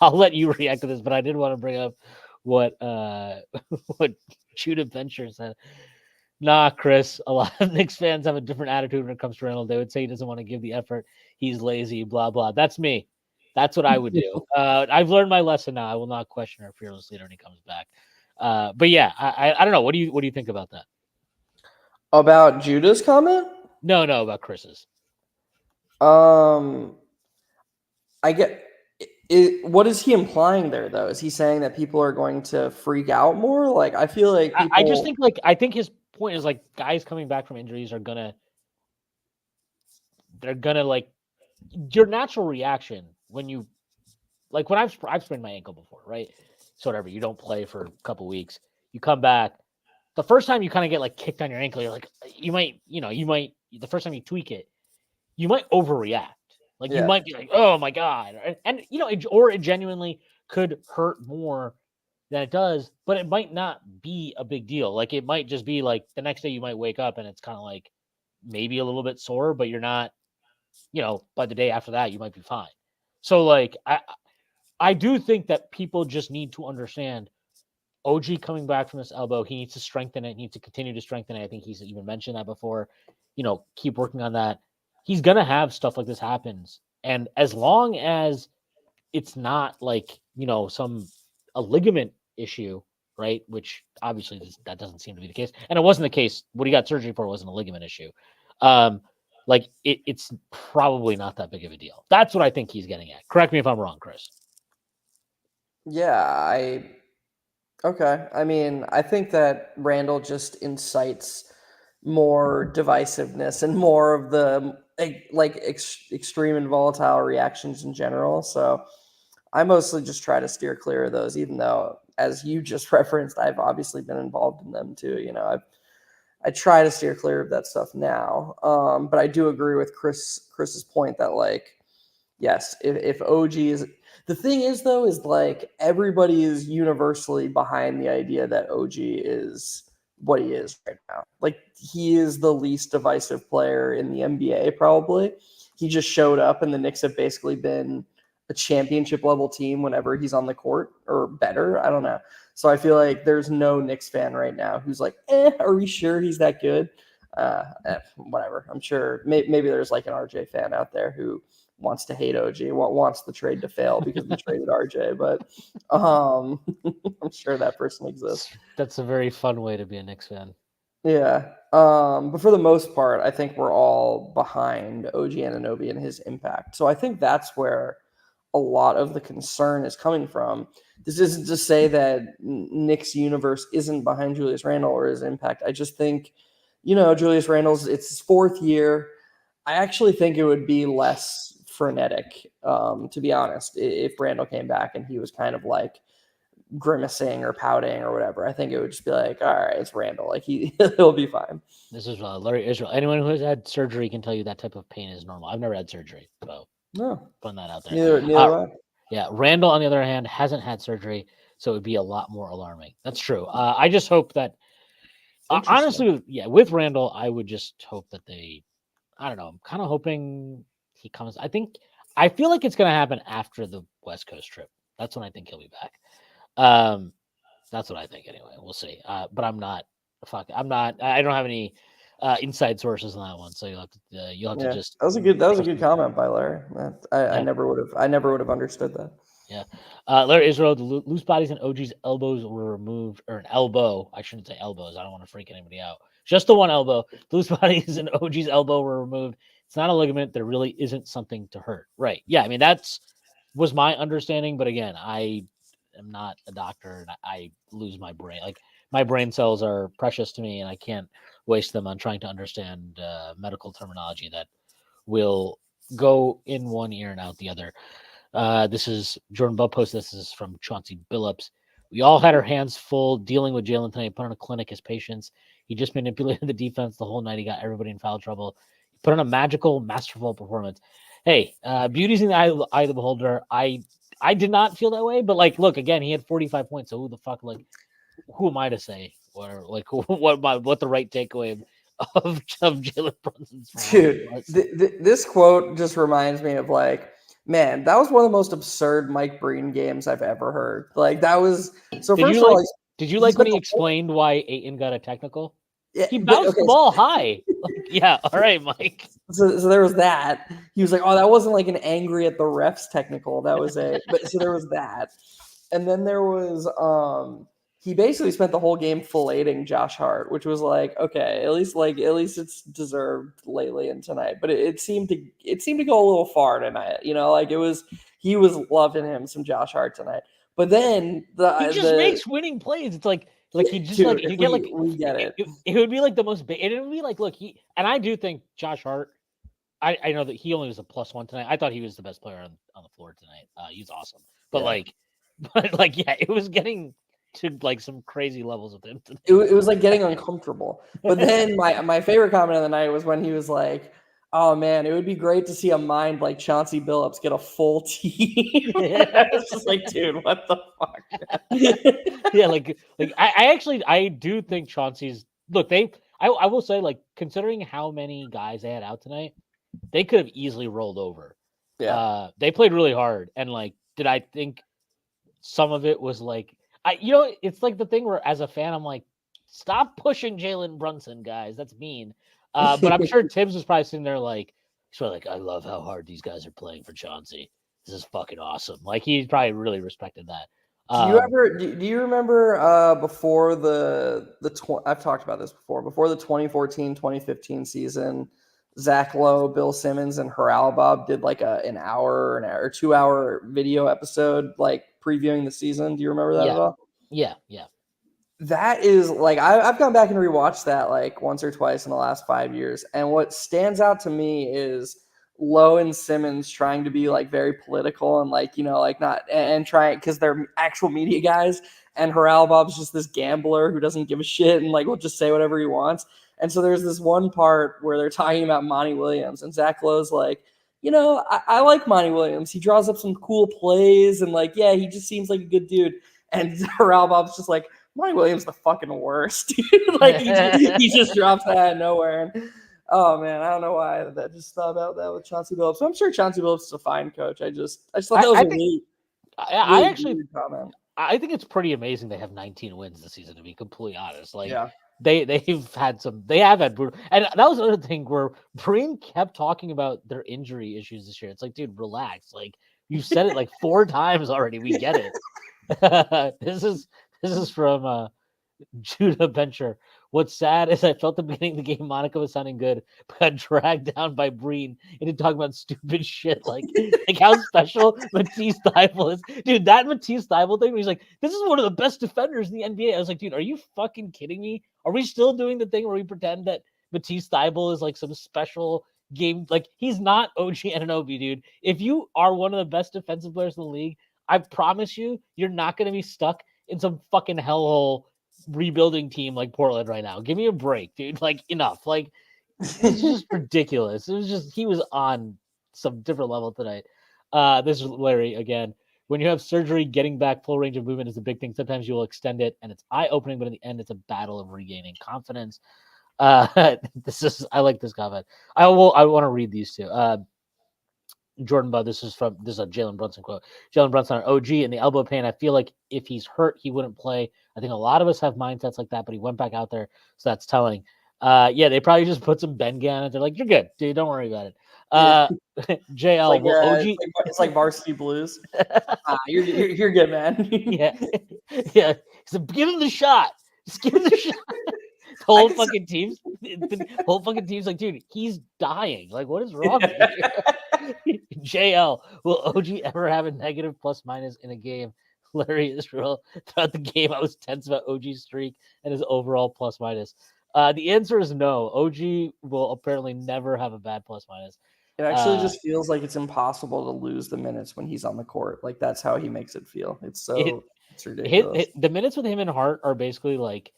I'll let you react to this, but I did want to bring up what what Judah Venture said. Nah, Chris, a lot of Knicks fans have a different attitude when it comes to Randall. They would say he doesn't want to give the effort. He's lazy, blah, blah. That's me. That's what I would do. I've learned my lesson now. I will not question our fearless leader when he comes back. But yeah, I don't know. What do you think about that? About Judah's comment? No, about Chris's. I get what is he implying there though? Is he saying that people are going to freak out more? Like, I feel like people. I just think I think his point is like, guys coming back from injuries are gonna like, your natural reaction when you, like, when I've sprained my ankle before, right? So whatever, you don't play for a couple weeks, you come back. The first time you kind of get like kicked on your ankle, you're like, you might the first time you tweak it, you might overreact. Like, you might be like, oh my God. And or it genuinely could hurt more than it does, but it might not be a big deal. Like, it might just be like the next day you might wake up and it's kind of like maybe a little bit sore, but you're not, by the day after that, you might be fine. So like, I do think that people just need to understand OG coming back from this elbow, he needs to strengthen it. He needs to continue to strengthen it. I think he's even mentioned that before. Keep working on that. He's gonna have stuff like this happens, and as long as it's not like a ligament issue, right? Which obviously that doesn't seem to be the case, and it wasn't the case. What he got surgery for wasn't a ligament issue. Like, it's probably not that big of a deal. That's what I think he's getting at. Correct me if I'm wrong, Chris. Yeah, okay. I mean, I think that Randall just incites more divisiveness and more of the extreme and volatile reactions in general. So I mostly just try to steer clear of those, even though, as you just referenced, I've obviously been involved in them too. I try to steer clear of that stuff now. But I do agree with Chris's point that like, yes, if OG is the thing is though is like everybody is universally behind the idea that OG is what he is right now. Like he is the least divisive player in the NBA probably. He just showed up and the Knicks have basically been a championship level team whenever he's on the court or better. I don't know. So I feel like there's no Knicks fan right now who's like, are we sure he's that good? Whatever. I'm sure maybe there's like an RJ fan out there who wants to hate OG, wants the trade to fail because we traded RJ, but I'm sure that person exists. That's a very fun way to be a Knicks fan. Yeah. But for the most part, I think we're all behind OG Anunoby and his impact. So I think that's where a lot of the concern is coming from. This isn't to say that Knicks universe isn't behind Julius Randle or his impact. I just think, Julius Randle's, it's his 4th year. I actually think it would be less frenetic, to be honest, if Randle came back and he was kind of like grimacing or pouting or whatever. I think it would just be like, all right, it's Randle. Like he'll be fine. This is Larry Israel. Anyone who has had surgery can tell you that type of pain is normal. I've never had surgery, so putting that out there. Neither yeah, Randle, on the other hand, hasn't had surgery, so it would be a lot more alarming. That's true. I just hope that, honestly, with Randle, I would just hope that I don't know. I'm kind of hoping he comes. I feel like it's going to happen after the West Coast trip. That's when I think he'll be back. That's what I think anyway. We'll see. But I'm not. I don't have any inside sources on that one. So you'll have to just. That was a good comment by Larry. I never would have understood that. Yeah. Larry Israel, the loose bodies and OG's elbows were removed, or an elbow. I shouldn't say elbows. I don't want to freak anybody out. Just the one elbow. The loose bodies and OG's elbow were removed. It's not a ligament. There really isn't something to hurt. Right. Yeah. I mean, was my understanding. But again, I am not a doctor and I lose my brain. Like my brain cells are precious to me and I can't waste them on trying to understand medical terminology that will go in one ear and out the other. This is Jordan Bell post. This is from Chauncey Billups. We all had our hands full dealing with Jalen tonight. Put on a clinic, his patience. He just manipulated the defense the whole night. He got everybody in foul trouble. He put on a magical, masterful performance. Hey, beauty's in the eye of the beholder. I did not feel that way, but like, look, again, he had 45 points. So who the fuck, like, who am I to say, or like, what the right takeaway of Jalen Brunson's? Dude, this quote just reminds me of like, man, that was one of the most absurd Mike Breen games I've ever heard. Like that was so. Did you like when he explained why Ayton got a technical? Yeah, he bounced the ball high. Like, yeah, all right, Mike. So there was that. He was like, "Oh, that wasn't like an angry at the refs technical. That was but so there was that, and then there was he basically spent the whole game filleting Josh Hart, which was like, okay, at least it's deserved lately and tonight. But it seemed to go a little far tonight. Like he was loving him some Josh Hart tonight. But then he just makes winning plays. It's like he just dude, like you get like we get it. It would be like the most. It would be like, look, I do think Josh Hart. I know that he only was a +1 tonight. I thought he was the best player on the floor tonight. He's awesome. But yeah, it was getting to like some crazy levels with him today. It was like getting uncomfortable. But then my favorite comment of the night was when he was like, "Oh man, it would be great to see a mind like Chauncey Billups get a full team." I was just like, dude, what the fuck? Yeah, like I do think Chauncey's look. I will say, like, considering how many guys they had out tonight, they could have easily rolled over. Yeah, they played really hard, and like, did I think some of it was like, it's like the thing where as a fan, I'm like, stop pushing Jalen Brunson, guys. That's mean. But I'm sure Tibbs was probably sitting there like, I love how hard these guys are playing for Chauncey. This is fucking awesome. Like he probably really respected that. Do you remember before I've talked about this before the 2014-2015 season, Zach Lowe, Bill Simmons, and Haralabob did like an hour or 2 hour video episode like previewing the season. Do you remember that at all? Yeah. That is like I've gone back and rewatched that like once or twice in the last 5 years, and what stands out to me is Lowe and Simmons trying to be like very political and like like not and trying because they're actual media guys, and Haralabob's just this gambler who doesn't give a shit and like will just say whatever he wants. And so there's this one part where they're talking about Monty Williams, and Zach Lowe's like, I like Monty Williams. He draws up some cool plays, and like, yeah, he just seems like a good dude. And Raul Bob's just like, Monty Williams the fucking worst, dude. Like he just drops that out of nowhere. And oh man, I don't know why that just thought about that with Chauncey Billups. So I'm sure Chauncey Billups is a fine coach. I just thought that was I actually weird comment. I think it's pretty amazing they have 19 wins this season, to be completely honest. Like Yeah. they have had brutal, and that was another thing where Breen kept talking about their injury issues this year. It's like, dude, relax. Like you said it like 4 times already. We get it. This is from Judah Bencher. What's sad is I felt the beginning of the game Monica was sounding good, but got dragged down by Breen into talking about stupid shit like how special Matisse Thybulle is. Dude, that Matisse Thybulle thing, he's like, this is one of the best defenders in the NBA. I was like, dude, are you fucking kidding me? Are we still doing the thing where we pretend that Matisse Thybulle is like some special game? Like, he's not OG Anunoby, dude. If you are one of the best defensive players in the league, I promise you're not going to be stuck in some fucking hellhole rebuilding team like Portland right now. Give me a break, dude. Like, enough. Like, it's just ridiculous. It was just, he was on some different level tonight. This is Larry again. When you have surgery, getting back full range of movement is a big thing. Sometimes you will extend it and it's eye-opening, but in the end, it's a battle of regaining confidence. I like this comment. I want to read these two. Jordan Bud, this is a Jalen Brunson quote. Jalen Brunson on OG and the elbow pain. I feel like if he's hurt, he wouldn't play. I think a lot of us have mindsets like that, but he went back out there, so that's telling. Yeah, they probably just put some Bengay on it. They're like, you're good, dude. Don't worry about it. JL, OG. It's like Varsity Blues. You're good, man. yeah. So give him the shot. Just give him the shot. The whole fucking team's like, dude, he's dying. Like, what is wrong with you? JL, will OG ever have a negative plus minus in a game? Larry Israel, throughout the game, I was tense about OG's streak and his overall plus minus. The answer is no. OG will apparently never have a bad plus minus. It actually just feels like it's impossible to lose the minutes when he's on the court. Like, that's how he makes it feel. It's ridiculous. The minutes with him and Hart are basically like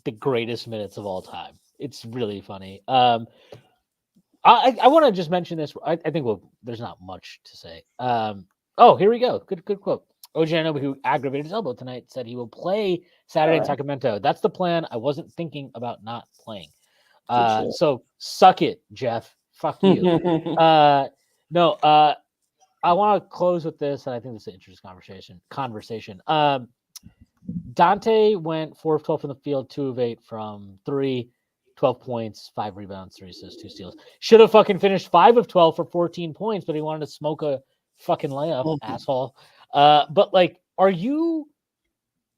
the greatest minutes of all time. It's really funny. I want to just mention this. I think there's not much to say. Here we go. Good quote. OG Anunoby, who aggravated his elbow tonight, said he will play Saturday in Sacramento. That's the plan. I wasn't thinking about not playing. So suck it, Jeff. Fuck you. I want to close with this, and I think this is an interesting conversation. Dante went 4 of 12 from the field, 2 of 8 from 3, 12 points, 5 rebounds, 3 assists, 2 steals. Should have fucking finished 5 of 12 for 14 points, but he wanted to smoke a fucking layup, asshole. But like, are you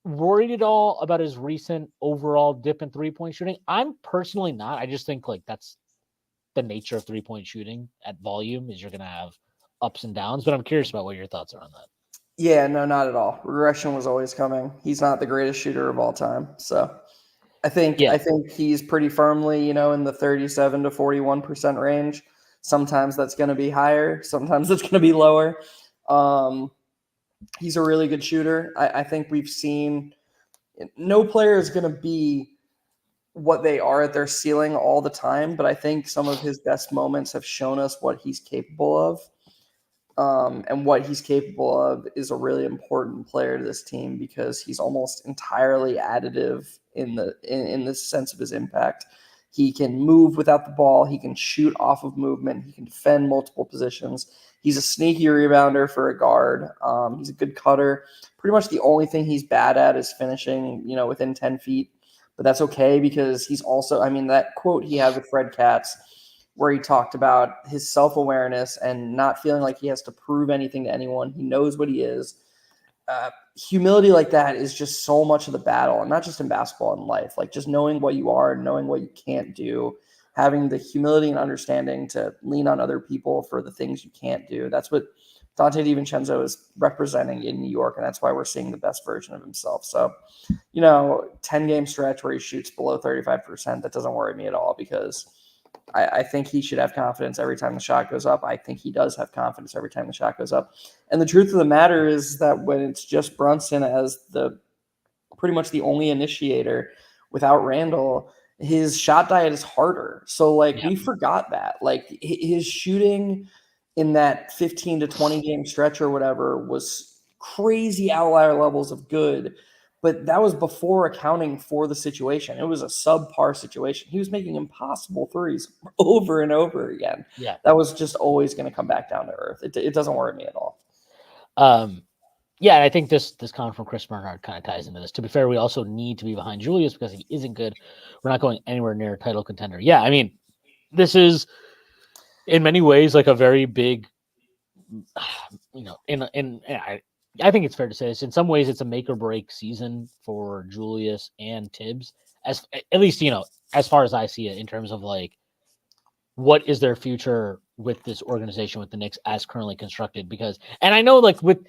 worried at all about his recent overall dip in 3-point shooting? I'm personally not. I just think like that's the nature of 3-point shooting at volume, is you're going to have ups and downs, but I'm curious about what your thoughts are on that. Yeah, no, not at all. Regression was always coming. He's not the greatest shooter of all time. So I think he's pretty firmly, in the 37 to 41% range. Sometimes that's going to be higher. Sometimes it's going to be lower. He's a really good shooter. I think we've seen no player is going to be what they are at their ceiling all the time, but I think some of his best moments have shown us what he's capable of. And what he's capable of is a really important player to this team because he's almost entirely additive in the sense of his impact. He can move without the ball. He can shoot off of movement. He can defend multiple positions. He's a sneaky rebounder for a guard. He's a good cutter. Pretty much the only thing he's bad at is finishing, within 10 feet. But that's okay because he's also, that quote he had with Fred Katz where he talked about his self-awareness and not feeling like he has to prove anything to anyone. He knows what he is. Humility like that is just so much of the battle, and not just in basketball, in life. Like just knowing what you are, knowing what you can't do, having the humility and understanding to lean on other people for the things you can't do. That's what Dante DiVincenzo is representing in New York, and that's why we're seeing the best version of himself. So, 10-game stretch where he shoots below 35%, that doesn't worry me at all because I think he should have confidence every time the shot goes up. I think he does have confidence every time the shot goes up. And the truth of the matter is that when it's just Brunson as pretty much the only initiator without Randall, his shot diet is harder. So like Yeah. we forgot that. Like his shooting in that 15 to 20 game stretch or whatever was crazy outlier levels of good. But that was before accounting for the situation. It was a subpar situation. He was making impossible threes over and over again. Yeah. That was just always going to come back down to earth. It doesn't worry me at all. Yeah, and I think this comment from Chris Bernard kind of ties into this. To be fair, we also need to be behind Julius because he isn't good. We're not going anywhere near a title contender. Yeah, I mean, this is in many ways like a very big, I think it's fair to say this. In some ways, it's a make or break season for Julius and Tibbs, as at least as far as I see it, in terms of like what is their future with this organization with the Knicks as currently constructed. Because, and I know like with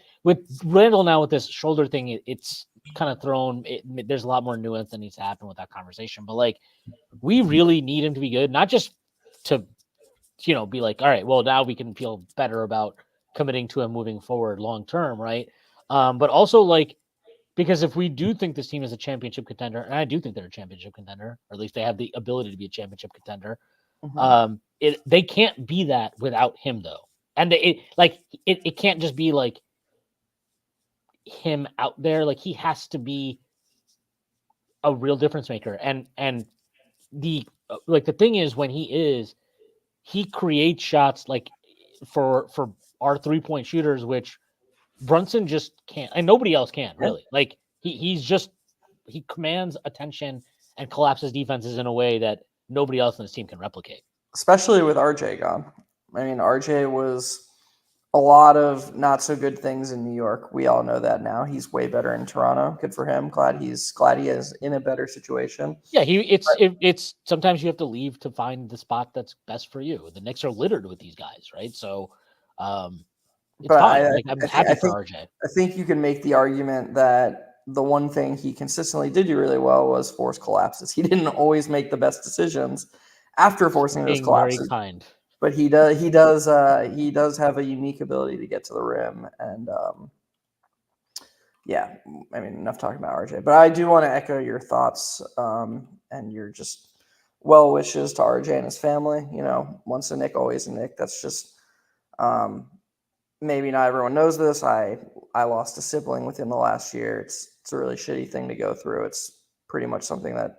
Randall now with this shoulder thing, it's kind of thrown. There's a lot more nuance that needs to happen with that conversation. But like, we really need him to be good, not just to be like, all right, well, now we can feel better about committing to him moving forward long term, right? But also like, because if we do think this team is a championship contender, and I do think they're a championship contender, or at least they have the ability to be a championship contender, they can't be that without him though. And it can't just be like him out there. Like he has to be a real difference maker. And the thing is, when he creates shots like for our 3-point shooters, which Brunson just can't, and nobody else can really. Like he commands attention and collapses defenses in a way that nobody else in this team can replicate. Especially with RJ gone. I mean, RJ was a lot of not so good things in New York. We all know that now. He's way better in Toronto. Good for him. Glad he is in a better situation. Yeah, it's sometimes you have to leave to find the spot that's best for you. The Knicks are littered with these guys, right? So it's fine. I'm happy for RJ. I think you can make the argument that the one thing he consistently did do really well was force collapses. He didn't always make the best decisions after forcing those collapses. Very kind. But he does have a unique ability to get to the rim. And yeah, I mean, enough talking about RJ. But I do want to echo your thoughts and your just well wishes to RJ and his family. Once a Knick, always a Knick. That's just maybe not everyone knows this. I lost a sibling within the last year. It's a really shitty thing to go through. It's pretty much something that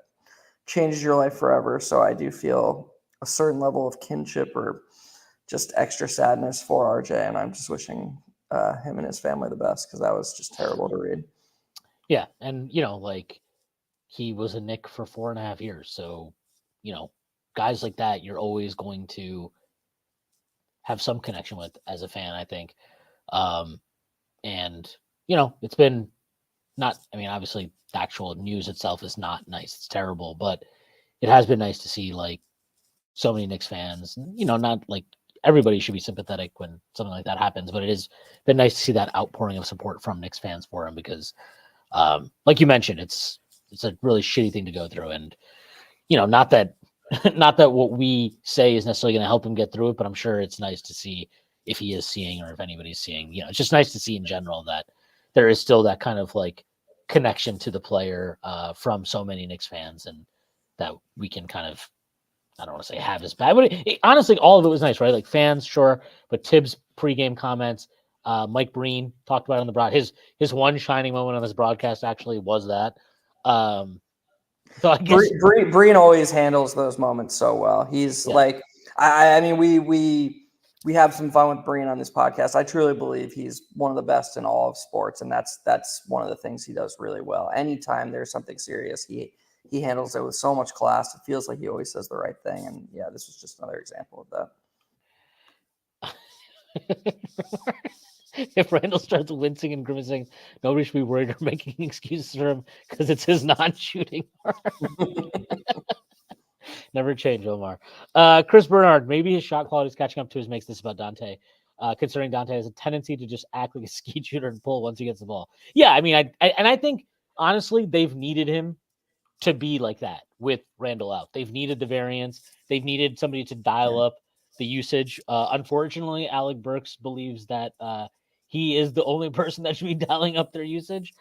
changes your life forever. So I do feel a certain level of kinship or just extra sadness for RJ, and I'm just wishing him and his family the best because that was just terrible to read. Yeah, and like he was a Knick for 4.5 years, so guys like that you're always going to have some connection with as a fan, I think. And it's been not. I mean, obviously, the actual news itself is not nice. It's terrible, but it has been nice to see like so many Knicks fans. Not like everybody should be sympathetic when something like that happens, but it has been nice to see that outpouring of support from Knicks fans for him because, like you mentioned, it's a really shitty thing to go through, and not that what we say is necessarily going to help him get through it, but I'm sure it's nice to see if he is seeing or if anybody's seeing. It's just nice to see in general that there is still that kind of like connection to the player from so many Knicks fans, and that we can kind of, I don't want to say have his back, but honestly, all of it was nice, right? Like fans, sure, but Tibbs' pregame comments, Mike Breen talked about it on the broad. His one shining moment on this broadcast actually was that. So I guess Breen always handles those moments so well. He's like, I mean, we have some fun with Breen on this podcast. I truly believe he's one of the best in all of sports, and that's one of the things he does really well. Anytime there's something serious, he handles it with so much class. It feels like he always says the right thing. And yeah, this was just another example of that. If Randall starts wincing and grimacing, nobody should be worried or making excuses for him because it's his non-shooting arm. Never change, Omar. Chris Bernard, maybe his shot quality is catching up to his makes this about Dante. Considering Dante has a tendency to just act like a skeet shooter and pull once he gets the ball. Yeah, I mean, I think, honestly, they've needed him to be like that with Randall out. They've needed the variance. They've needed somebody to dial up the usage. Unfortunately, Alec Burks believes that he is the only person that should be dialing up their usage,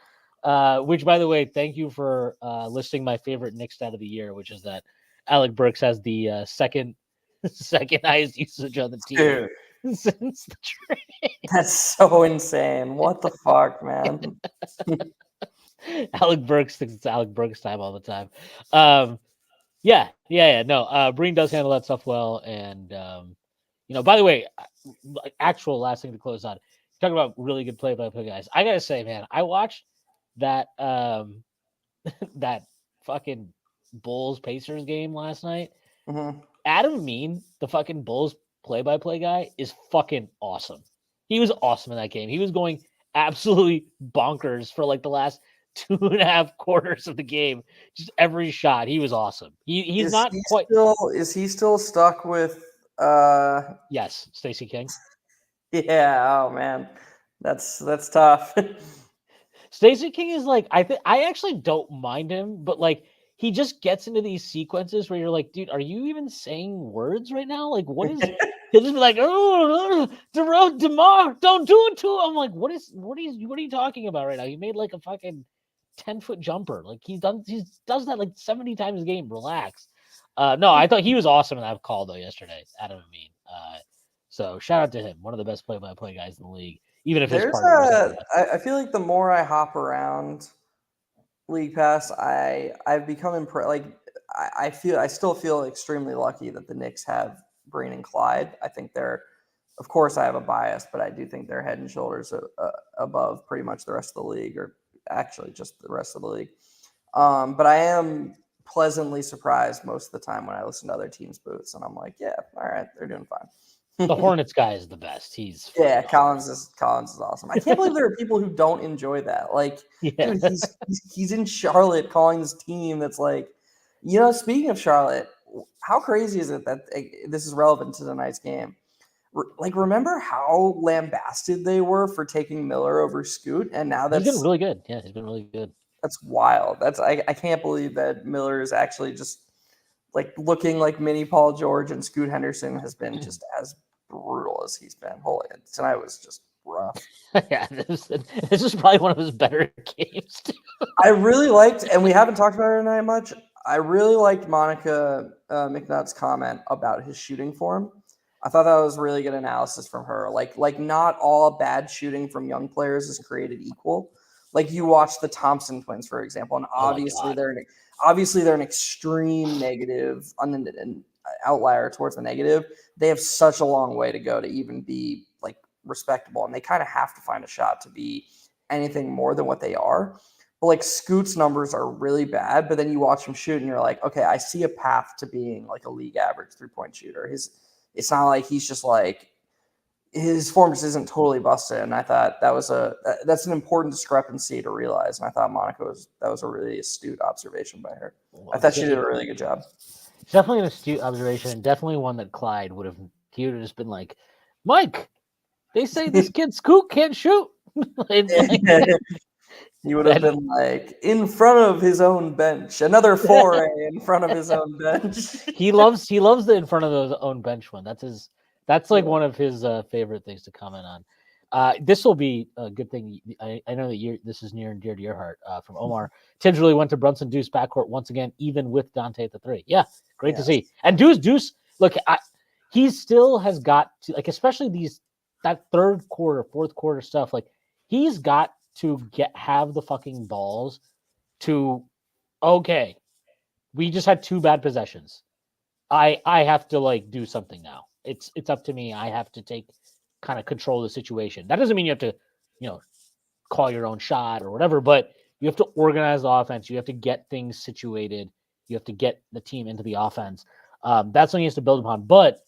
which, by the way, thank you for listing my favorite Knicks stat of the year, which is that Alec Burks has the second highest usage on the team Dude, since the trade. that's so insane. What the fuck, man? Alec Burks thinks it's Alec Burks time all the time. Yeah. No, Breen does handle that stuff well, and by the way, actual last thing to close on. Talking about really good play-by-play guys. I gotta say, man, I watched that that fucking Bulls Pacers game last night. Mm-hmm. Adam Amin, the fucking Bulls play-by-play guy, is fucking awesome. He was awesome in that game. He was going absolutely bonkers for like the last 2.5 quarters of the game. Just every shot, he was awesome. He's not quite. Is he still stuck with? Yes, Stacey King. Yeah. Oh man, that's tough. Stacey King is like I actually don't mind him, but like he just gets into these sequences where you're like, dude, are you even saying words right now? Like, what is? He'll just be like, oh, DeMar, don't do it to him. I'm like, what are you talking about right now? He made like a fucking 10-foot jumper. Like he does that like 70 times a game. Relax. No, I thought he was awesome in that call though yesterday. Adam Amin. So shout out to him, one of the best play-by-play guys in the league. Even if his There's partner, I feel like the more I hop around League Pass, I've become impressed. Like I still feel extremely lucky that the Knicks have Breen and Clyde. I think they're, of course, I have a bias, but I do think they're head and shoulders above pretty much the rest of the league, or actually just the rest of the league. But I am pleasantly surprised most of the time when I listen to other teams' booths, and I'm like, yeah, all right, they're doing fine. the Hornets guy is the best. He's Yeah, Collins is awesome. I can't believe there are people who don't enjoy that. Like, yeah. dude, he's in Charlotte calling this team that's like, speaking of Charlotte, how crazy is it that this is relevant to tonight's game? Like, remember how lambasted they were for taking Miller over Scoot, and now He's been really good. Yeah, he's been really good. that's wild. I can't believe that Miller is actually just like looking like mini Paul George, and Scoot Henderson has been just as brutal as he's been. Holy, tonight was just rough. Yeah, this is probably one of his better games too. I really liked, and we haven't talked about it tonight much. I really liked Monica McNutt's comment about his shooting form. I thought that was really good analysis from her. Like not all bad shooting from young players is created equal. Like you watch the Thompson twins, for example, and obviously they're an extreme negative, an outlier towards the negative. They have such a long way to go to even be like respectable, and they kind of have to find a shot to be anything more than what they are. But like Scoot's numbers are really bad, but then you watch him shoot and you're like, okay, I see a path to being like a league average 3-point shooter. It's not like he's just like his form just isn't totally busted. And I thought that's an important discrepancy to realize. And I thought that was a really astute observation by her. I thought she did a really good job. It's definitely an astute observation, and definitely one that Clyde would have just been like, Mike, they say this kid Scoot can't shoot. He would have been like in front of his own bench, another foray in front of his own bench. He loves the in front of his own bench one. That's like one of his favorite things to comment on. This will be a good thing. I know that this is near and dear to your heart. From Omar, Tibbs really went to Brunson Deuce backcourt once again, even with Dante at the 3. Yeah, great to see. And Deuce, look, he still has got to, like, especially that third quarter, fourth quarter stuff. Like, he's got to have the fucking balls to, okay, we just had 2 bad possessions. I have to like do something now. It's up to me. I have to kind of control the situation. That doesn't mean you have to, call your own shot or whatever, but you have to organize the offense. You have to get things situated. You have to get the team into the offense. That's something he has to build upon. But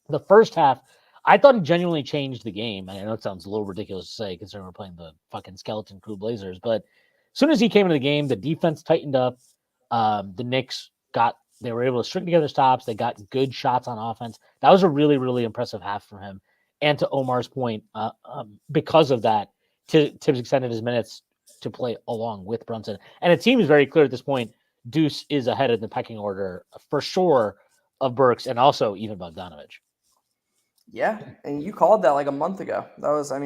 the first half, I thought he genuinely changed the game. And I know it sounds a little ridiculous to say considering we're playing the fucking skeleton crew Blazers, but as soon as he came into the game, the defense tightened up. The Knicks they were able to string together stops. They got good shots on offense. That was a really, really impressive half from him. And to Omar's point, because of that, Tibbs extended his minutes to play along with Brunson. And it seems very clear at this point, Deuce is ahead of the pecking order for sure of Burks and also even Bogdanovich. Yeah, and you called that like a month ago.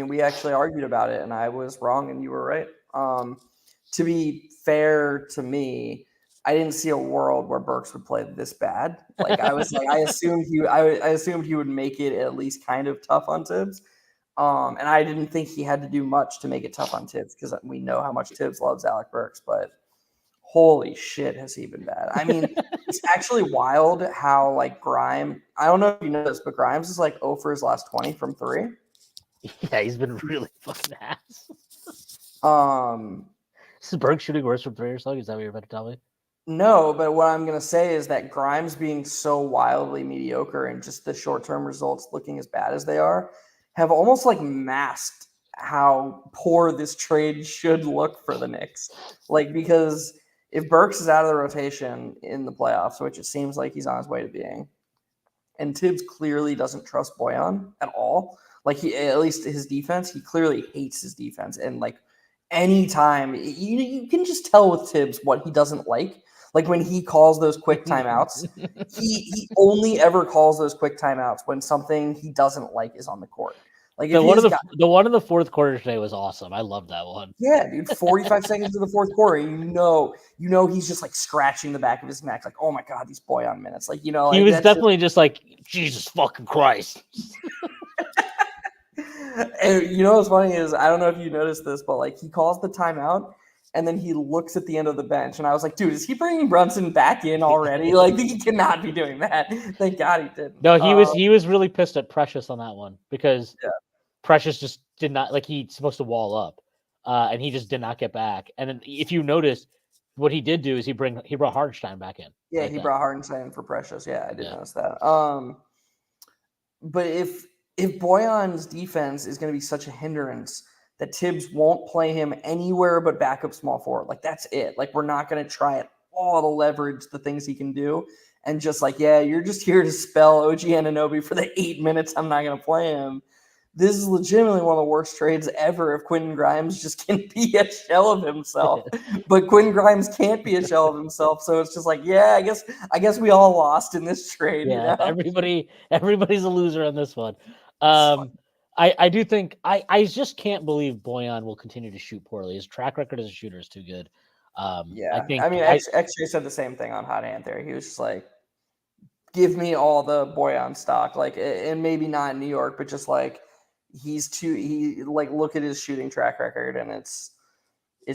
We actually argued about it, and I was wrong and you were right. To be fair to me, I didn't see a world where Burks would play this bad. Like I was like, I assumed he would make it at least kind of tough on Tibbs. And I didn't think he had to do much to make it tough on Tibbs because we know how much Tibbs loves Alec Burks, but holy shit, has he been bad. I mean, it's actually wild how like Grimes, I don't know if you know this, but Grimes is like 0 for his last 20 from 3. Yeah, he's been really fucking ass. Is Burke shooting worse from 3 or something? Is that what you're about to tell me? No, but what I'm going to say is that Grimes being so wildly mediocre and just the short-term results looking as bad as they are have almost like masked how poor this trade should look for the Knicks. Like, because if Burks is out of the rotation in the playoffs, which it seems like he's on his way to being, and Tibbs clearly doesn't trust Bojan at all, like he, at least his defense, he clearly hates his defense. And like anytime, you can just tell with Tibbs what he doesn't like. Like when he calls those quick timeouts, he only ever calls those quick timeouts when something he doesn't like is on the court. Like the one in the fourth quarter today was awesome. I love that one. Yeah, dude. 45 seconds to the fourth quarter, you know he's just like scratching the back of his neck, like, oh my god, these Bojan minutes. Like, he was definitely just like, Jesus fucking Christ. And you know what's funny is, I don't know if you noticed this, but like he calls the timeout and then he looks at the end of the bench, and I was like, dude, is he bringing Brunson back in already? Like, he cannot be doing that. Thank God he didn't. No, he was really pissed at Precious on that one because Precious just did not, like, he's supposed to wall up, and he just did not get back. And then if you notice, what he did do is he brought Hartenstein back in. Yeah, right, he brought Hartenstein for Precious. Yeah, I did notice that. But if Bojan's defense is going to be such a hindrance that Tibbs won't play him anywhere but backup small forward, like that's it. Like, we're not going to try at all to leverage the things he can do. And just like, yeah, you're just here to spell OG Anunoby for the 8 minutes I'm not going to play him. This is legitimately one of the worst trades ever if Quentin Grimes just can be a shell of himself. But Quentin Grimes can't be a shell of himself, so it's just like, yeah, I guess we all lost in this trade. Yeah, you know? everybody's a loser on this one. I do think I just can't believe Bojan will continue to shoot poorly. His track record as a shooter is too good. Yeah, I mean, XJ said the same thing on Hot Hand Theory. He was just like, give me all the Bojan stock, like, and maybe not in New York, but just like, look at his shooting track record, and it's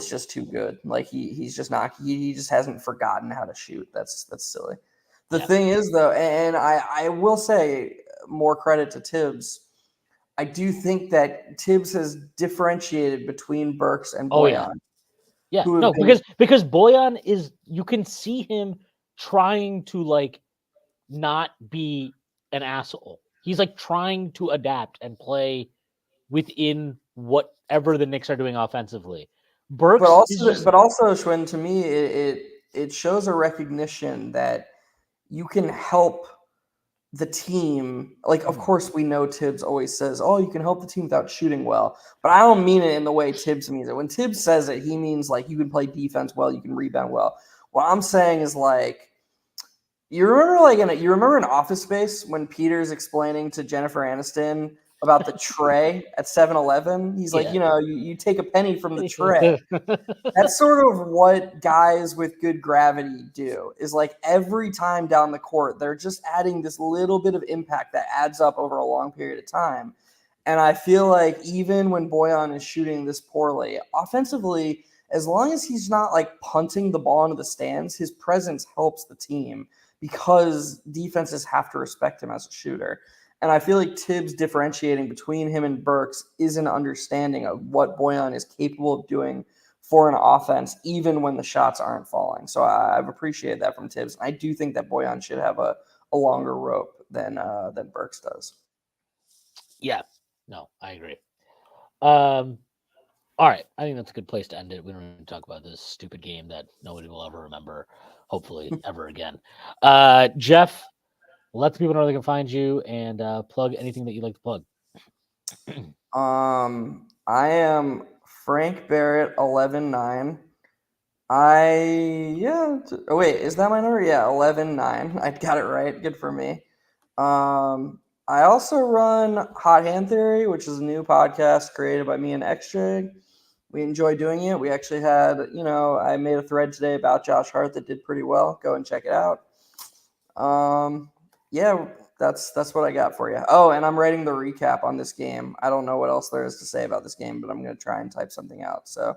just too good. Like, he's just not, he just hasn't forgotten how to shoot. That's silly. The thing is, though, and I will say, more credit to Tibbs, I do think that Tibbs has differentiated between Burks and Bojan. Yeah, no, because Bojan is, you can see him trying to like not be an asshole. He's like trying to adapt and play within whatever the Knicks are doing offensively. Burks, but also, Schwinn, to me, it shows a recognition that you can help the team. Like, of course, we know Tibbs always says, "Oh, you can help the team without shooting well," but I don't mean it in the way Tibbs means it. When Tibbs says it, he means like you can play defense well, you can rebound well. What I'm saying is like, you remember in Office Space when Peter's explaining to Jennifer Aniston about the tray at 7-Eleven? He's like, you take a penny from the tray. That's sort of what guys with good gravity do, is like every time down the court, they're just adding this little bit of impact that adds up over a long period of time. And I feel like even when Bojan is shooting this poorly, offensively, as long as he's not like punting the ball into the stands, his presence helps the team, because defenses have to respect him as a shooter. And I feel like Tibbs differentiating between him and Burks is an understanding of what Bojan is capable of doing for an offense, even when the shots aren't falling. So I've appreciated that from Tibbs. I do think that Bojan should have a longer rope than Burks does. Yeah, no, I agree. All right, I think that's a good place to end it. We don't even talk about this stupid game that nobody will ever remember, hopefully, ever again. Jeff, let the people know they can find you, and plug anything that you'd like to plug. I am Frank Barrett 11-9. Wait, is that my number? Yeah, 11-9. I got it right. Good for me. I also run Hot Hand Theory, which is a new podcast created by me and XJ. We enjoy doing it. We actually had, I made a thread today about Josh Hart that did pretty well. Go and check it out. Yeah, that's what I got for you. Oh, and I'm writing the recap on this game. I don't know what else there is to say about this game, but I'm going to try and type something out. So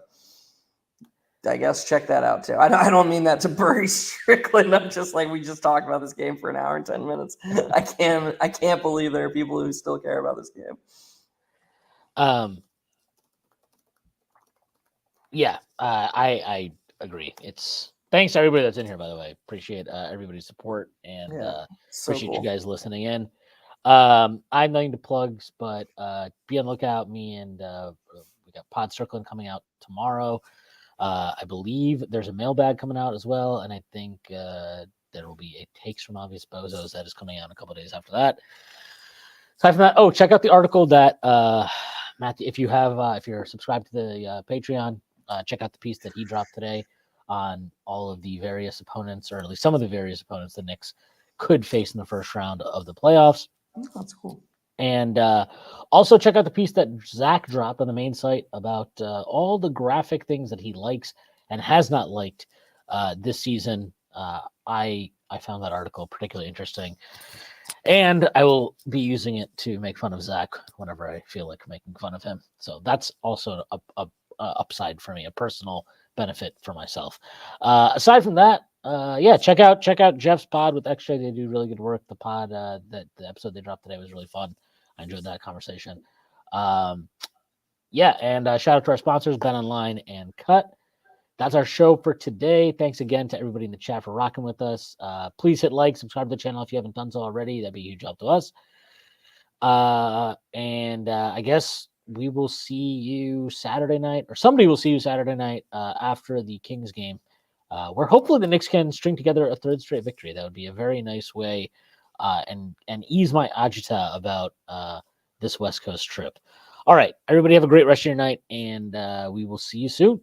I guess check that out too. I don't mean that to bury Strickland. I'm just like, we just talked about this game for an hour and 10 minutes. I can't believe there are people who still care about this game. Yeah, I agree. Thanks to everybody that's in here, by the way. Appreciate everybody's support and appreciate you guys listening in. I'm nothing to plugs, but be on the lookout. Me and we got Pod Strickland coming out tomorrow. I believe there's a mailbag coming out as well, and I think there will be a Takes from Obvious Bozos that is coming out a couple days after that. Aside from that, check out the article that Matthew, if you're subscribed to the Patreon, check out the piece that he dropped today on all of the various opponents, or at least some of the various opponents the Knicks could face in the first round of the playoffs. Oh, that's cool. And also check out the piece that Zach dropped on the main site about all the graphic things that he likes and has not liked this season. I found that article particularly interesting, and I will be using it to make fun of Zach whenever I feel like making fun of him. So that's also a upside for me, a personal benefit for myself. Aside from that, check out Jeff's pod with Extra. They do really good work. The pod the episode they dropped today was really fun. I enjoyed that conversation. And shout out to our sponsors, Bet Online and Cut. That's our show for today. Thanks again to everybody in the chat for rocking with us. Please hit like, subscribe to the channel if you haven't done so already. That'd be a huge help to us. I guess we will see you Saturday night, or somebody will see you Saturday night after the Kings game, where hopefully the Knicks can string together a third straight victory. That would be a very nice way and ease my agita about this West Coast trip. All right, everybody have a great rest of your night, and we will see you soon.